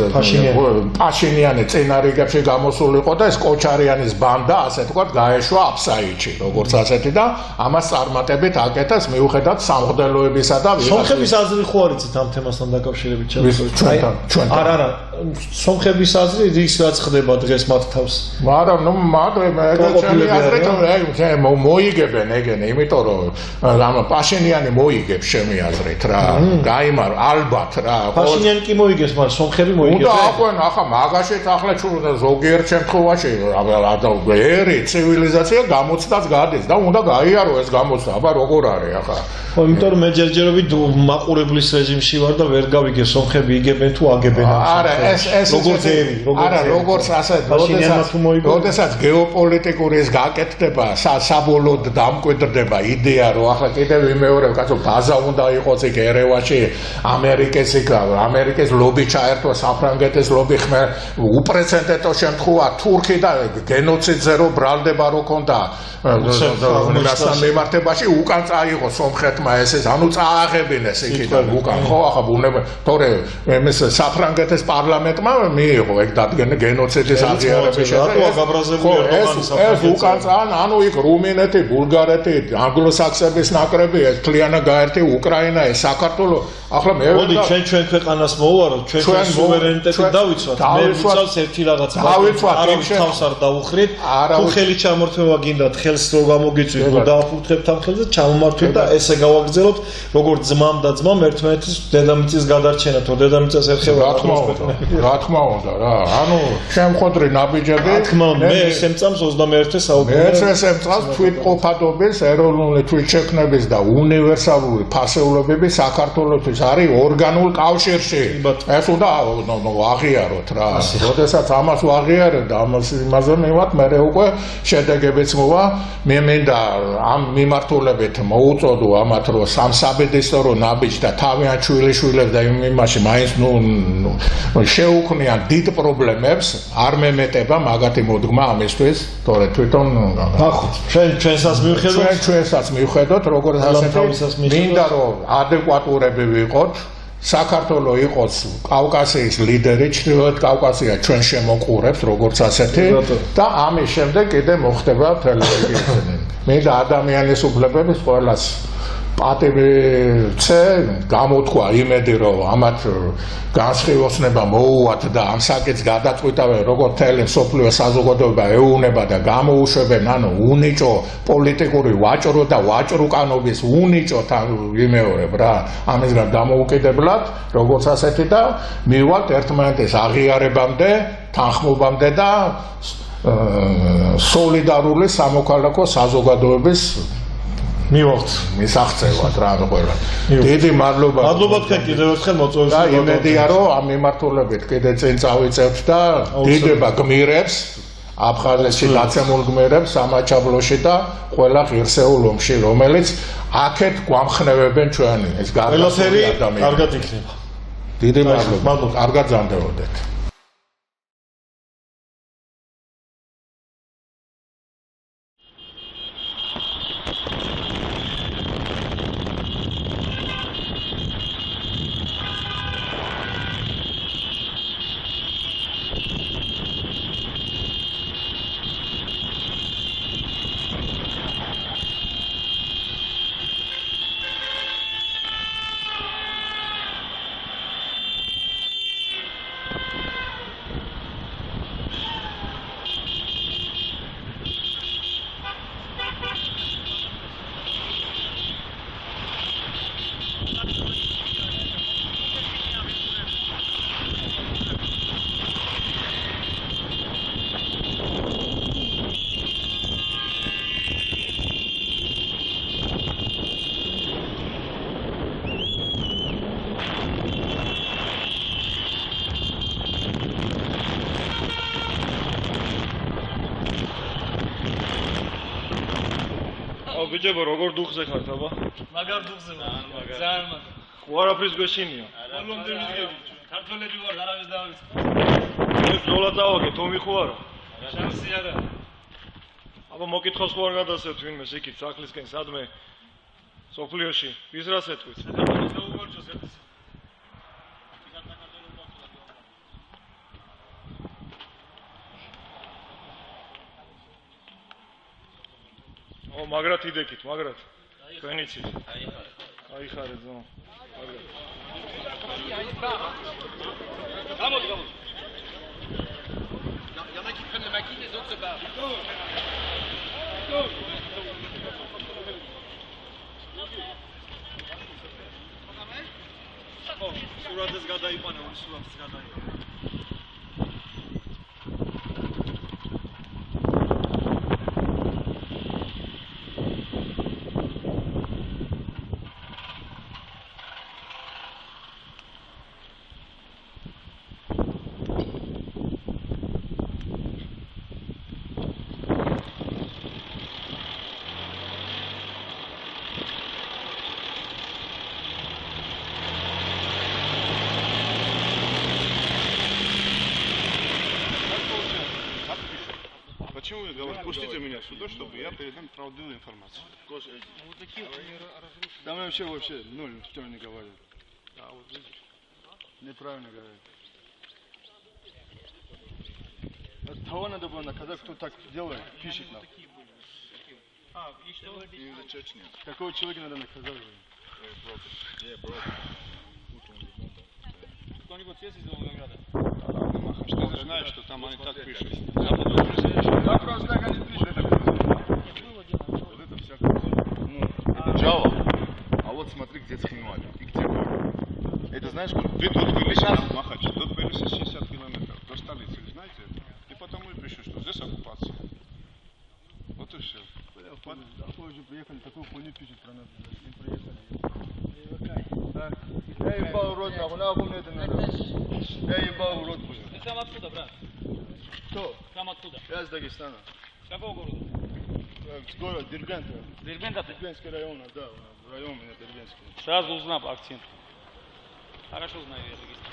პაშინიანი წინარიგებში გამოსულიყო და ეს კოჩარიანის ბანდა ასე თქვა გაეშვა აფსაიჩი როგორც ასეთი და ამას წარმატებით აკეთეს მიუხედავად სამღვდელოებისა და სომხების აზრი ხო არიცით ამ თემასთან დაკავშირებით ჩვენ არა სომხების აზრი ის რაც ხდება დღეს მათ თავს მაგრამ ნუ მაგ ჩემი აზრით მოიგებენ ეგენი იმიტომ რომ ამ პაშინიანი პაშინიანი მოიგებს შემი აზრით რა გაიმარო ალბათ რა პაშინიანი კი მოიგებს მაგრამ სომხები მოიგებს უნდა აყვენ ახლა მაგაშით ახლა ზოგიერთ შემთხვევაში ერი ცივილიზაცია გამოცდაც გადის და უნდა გაიარო ეს გამოცდა აბა როგორ არის ახლა ხო იმიტომ რომ მე ჯერჯერობით მაყურებლის რეჟიმში ვარ და ვერ გავიგე სომხები იგებენ თუ აგებენ არა ეს როგორც ერი არა როგორც ასე როდესაც გეოპოლიტიკური ეს გაკეთდება საბოლოოდ დამკვიდრდება იდეა რომ ახლა კიდევ ვიმეორებ კაცო ბაზა უნდა იყოს იქ ერევანში ამერიკის ლობი ჩაერთვა საფრანგეთის ლობი ხმე უპრეცედენტო შემთხვევა თურქი და გენოციდზე რო ბრალდება რო ქონდა მიმართებაში უკან წაიღო სომხეთმა ეს ანუ წააღებინეს იქიდან უკან ხო ახლა ბუნება თორე ეს საფრანგეთის პარლამენტმა მიიღო ეგ დადგენა გენოციდის აღიარების ეს უკან წაან ანუ იქ რუმინეთი ბულგარეთი ანგლოსაქსების ნაკრები ეს თლიანად გაერთი უკრაინა ეს საქართველო ახლა მე მოდი ჩვენ ქვეყანას მოვუარო ჩვენ სუვერენიტეტი დავიცვათ მე ვიცავს ერთი რაღაცა არავის თავს არ დაუხრით თუ ხელი ჩამორთმევა გინდათ ხელს რო გამოგიწვით და დააფურთხებთ ამ ხელზე ჩამომართვით და ესე გავაგრძელოთ როგორც ძმამ და ძმამ ერთმანეთის დედამიწის გადარჩენა თუ დედამიწას ერხება რა თქმა უნდა რა ანუ შემხოდრი ნაბიჯები რა თქმა უნდა მე ეს ემწამს 21 საუკუნეში ეს ემწამს თვითყოფადობის ეროვნული თვითშექმნების და უნივერსალური ფასეულობების საქართველოსთვის არის ორგანულ კავშირში ეს უნდა აღიაროთ რა როდესაც ამას ვაღიარებ და იმაზე მივად მე უკვე შედეგებიც მოვა მე მინდა ამ მიმართულებით მოუწოდო ამათ რომ სამსაბედისტორო ნაბიჯს და თავიანთ შვილიშვილებს და იმაში მაინც შეუქმნიან დიდ პრობლემებს არ მემეტება მაგათი მოდგმა ამისთვის თორე თვითონ ჩვენსაც მივხედოთ როგორც ასეთი მინდა რომ ადეკვატურები ვიყოთ საქართველო იყოს კავკასიის ლიდერი ჩრდილოეთ კავკასია ჩვენ შემოყურებს როგორც ასეთი და ამის შემდეგ კიდე მოხდება თელევიზია მინდა ადამიანის უფლებების ყველას პატივცე გამოთქვა იმედი რომ ამათ განსხვავება მოუვათ და ამ საკითხს გადაწყვიტავენ როგორც თელი მსოფლიო საზოგადოება ეუნება და გამოუშვებენ ანუ უნიჭო პოლიტიკური ვაჭრო და ვაჭრუკანობის უნიჭო ვიმეორებ რა ამისგან დამოუკიდებლად როგორც ასეთი და მივვალთ ერთმანეთის აღიარებამდე თანხმობამდე და სოლიდარული სამოქალაქო საზოგადოების მივახთ მისაღწევად რა ყველა დიდი მადლობა თქვენ კიდევ ერთხელ მოწვევს და იმედია რომ ამ მიმართულებით კიდე წინ წავიწევთ და დიდება გმირებს აფხაზეთში დაცემულ გმირებს სამაჩაბლოში და ყველა ღირსეულ ომში რომელიც აქეთ გვამხნევებენ ჩვენი ეს ყველაფერი კარგად იქნება დიდი მადლობა კარგად ზამთრობდეთ ბიჭებო როგორ დუხზე ხართ აბა? მაგარ დუხზე ვარ. ძალიან მაგარ. უარაფრის გვეშინია. ბოლომდე მიდები. ქართველები ვარ, არავის დავიწყო. ეს ბრძოლა წავაგე, თომი ხო არა? შანსი არა. აბა მოკითხავს ხო არ გადასცეთ ვინმეს იქით სახლისკენ სადმე სოფლიოში ვის რას ეთქვით? დაუგორჯოს ერთის. მაგრად იდეკით, მაგრად. თქვენ იცით. აიხარეთ, ზო. მაგრად. გამოდი. Il y en a qui prennent le maquis, les autres se barrent. გადაიყვანა სულაფს გადაიყვანა Почему вы говорите? Пустите меня сюда, чтобы я передам правдивую информацию. Там вообще ноль, что не говорят. А вот видишь, неправильно говорят. От того надо было наказать, кто так делает, пишет нам. И что? Такого человека надо наказать. Кто-нибудь есть из Волгограда? Что ты знаешь, что там они так пишут? Да просто так они пишут. Вот это всякое. Ну, это Java. А вот смотри, где Цхинваль и где город. Это знаешь, сколько? Вы тут были сейчас, Махач, тут были 60 километров до столицы, вы знаете? И потому и пишут, что здесь оккупация. Вот и все. Позже приехали, такую хуйню пишут про нас. И приехали. Я ебал в рот, нахуй мне это надо. Я ебал в рот. Ты сам откуда, брат? Кто? Сам откуда? Я из Дагестана. С какого города? Город Дербент. Дербента ты? Дербентский район, да, район у меня Дербентский. Сразу узнал акцент. Хорошо знаю я Дагестан.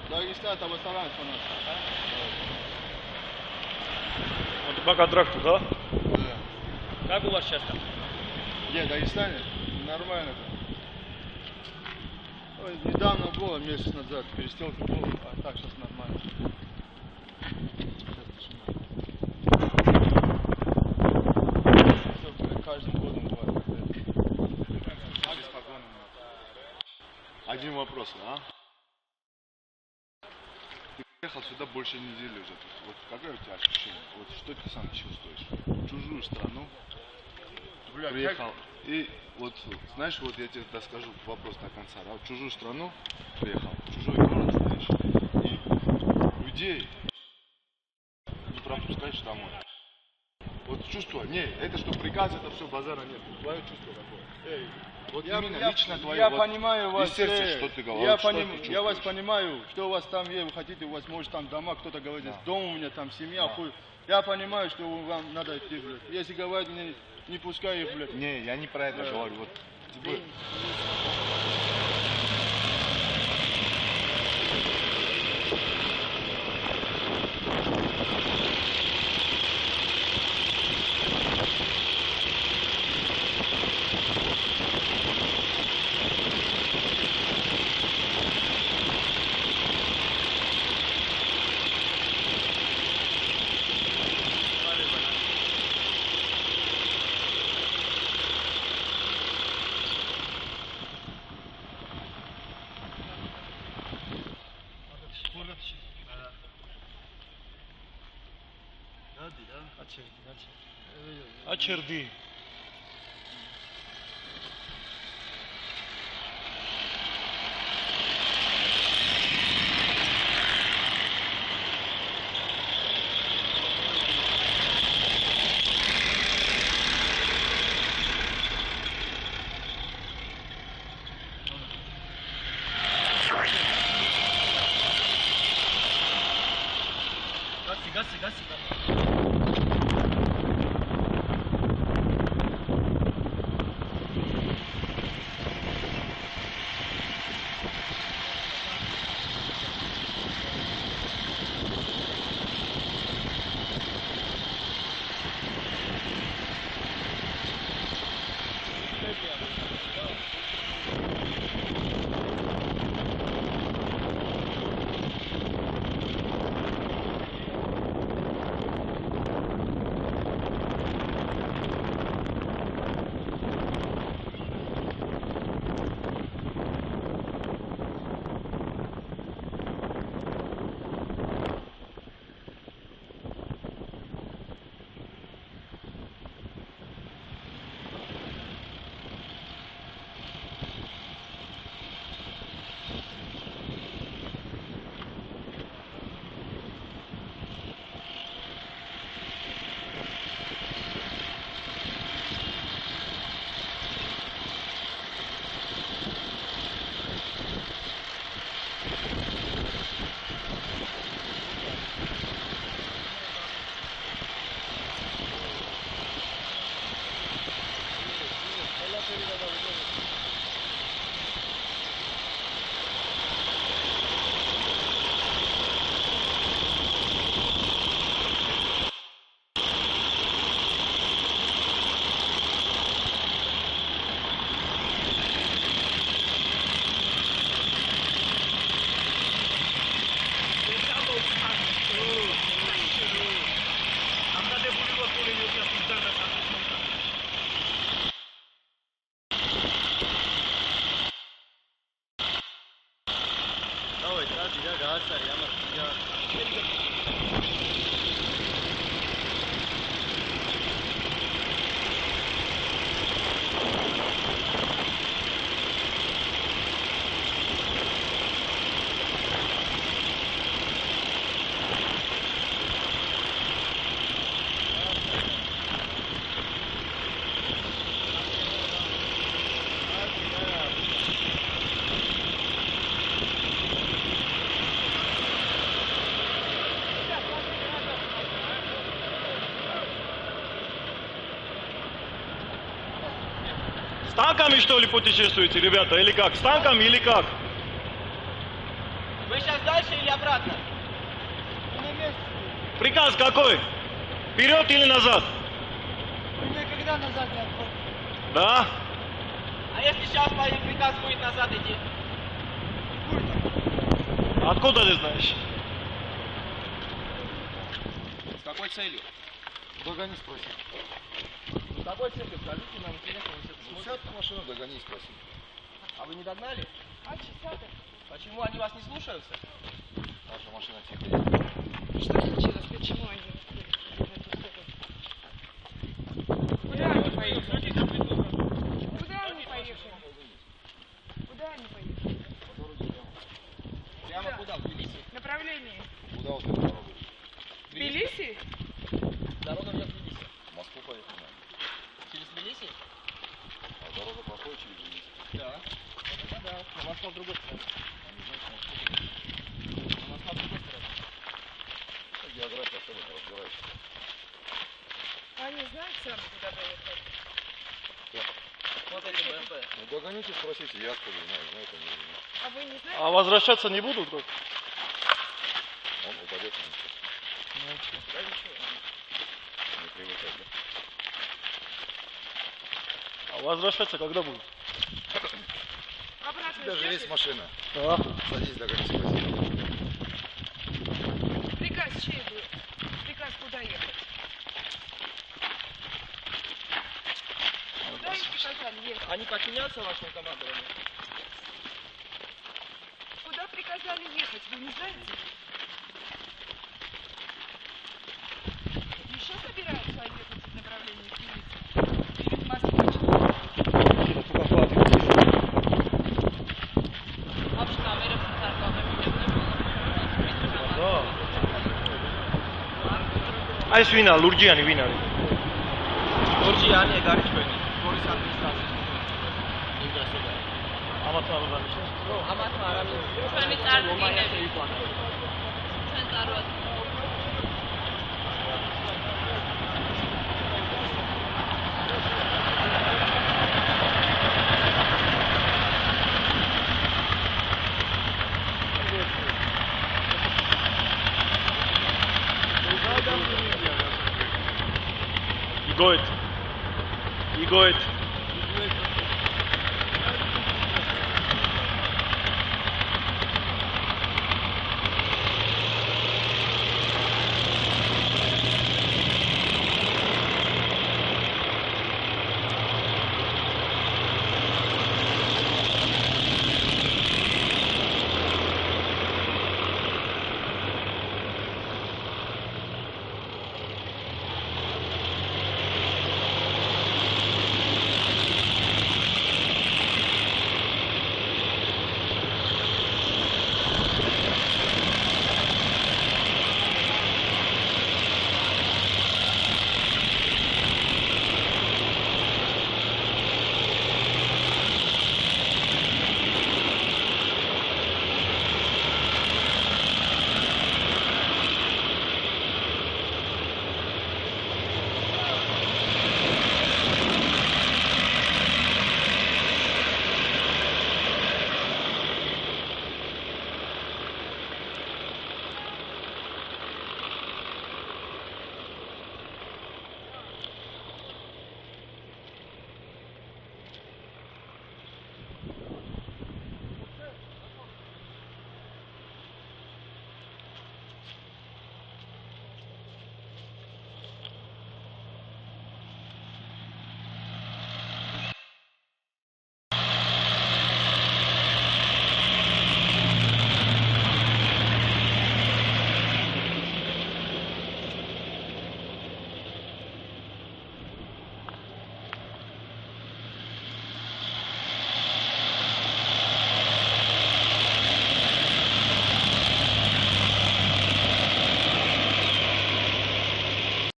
Дагестан, там стараемся по нас. Вот пока тракту, да? Да. Как у вас сейчас там? Где, в Дагестане? Нормально. Ой, недавно было, месяц назад, перестрелка была, а так сейчас нормально. Сейчас тишина. Каждым годом бывает. Один вопрос, а? Ты приехал сюда больше недели уже. Вот какое у тебя ощущение? Вот что ты сам чувствуешь? В чужую страну приехал. И вот, знаешь, вот я тебе расскажу вопрос до конца. Да? В чужую страну приехал, в чужой город стоишь. И людей не пропускаешь домой. Вот чувство, не, это что приказ, это все базара нет. Твое чувство такое. Эй, вот именно лично твое. Я вот, понимаю вас. Сердце, что ты говоришь, я вас понимаю, что у вас там есть, вы хотите, у вас может там дома, кто-то говорит, да. Дом у меня там, семья, хуй. Я понимаю, что вам надо идти, блядь. Если говорить, не пускай их, блядь. Не, я не про это говорю. Вот тебе... Açırdı. Gasi. კაცი რა გააცარი ამას რა. Станками что ли путешествуете, ребята, или как? Станками или как? Вы сейчас дальше или обратно? Приказ какой? Вперед или назад? Когда назад я Да? А если сейчас приказ будет назад идти? Откуда ты знаешь? С какой целью? Догони, спроси. С какой целью? Скажите нам, интересно, вы все Сядь в машину, догони, спроси. А вы не догнали? Почему они вас не слушаются? Наша машина тихо едет. Что случилось? Почему они? Куда они поехали? Куда они поехали? Куда они поехали? Прямо Да. куда? В Тбилиси? Направление? Куда вот эта дорога? Тбилиси? Дорога ведет в Тбилиси. В Москву поехали. Через Тбилиси? А дорога проходит через Тбилиси. Да. Вот это да. Но Москва в другой стороне. А Москва в другой стороне. География особо не разбирается. Они знают сами, куда доехать? Вот эти БМП. Ну догоните, спросите, я откуда знаю, знает они или нет. А вы не знаете? А возвращаться не будут? Как? Он упадет на них. Да ничего. Не привыкать, да? А возвращаться когда будут? У Обратно тебя же есть сядете? машина. Да. Садись, догони, спроси. Приказ чей был? Приказ куда ехать? Куда им приказали ехать? Они подчиняются вашему командованию? Куда приказали ехать? Вы не знаете? Еще собираются ехать в направлении Тбилиси? Или в Москву? აი ეს ვინ არის? ლურჯიანი ვინ არის? ლურჯიანი არის ჩვენი. გორის ადმინისტრაციის. იმდრესობა. ამათ არ აღნიშნეს? ამათ არ არის. ჩვენი წარდგინები. ჩვენ წარვადით. იგოეთ.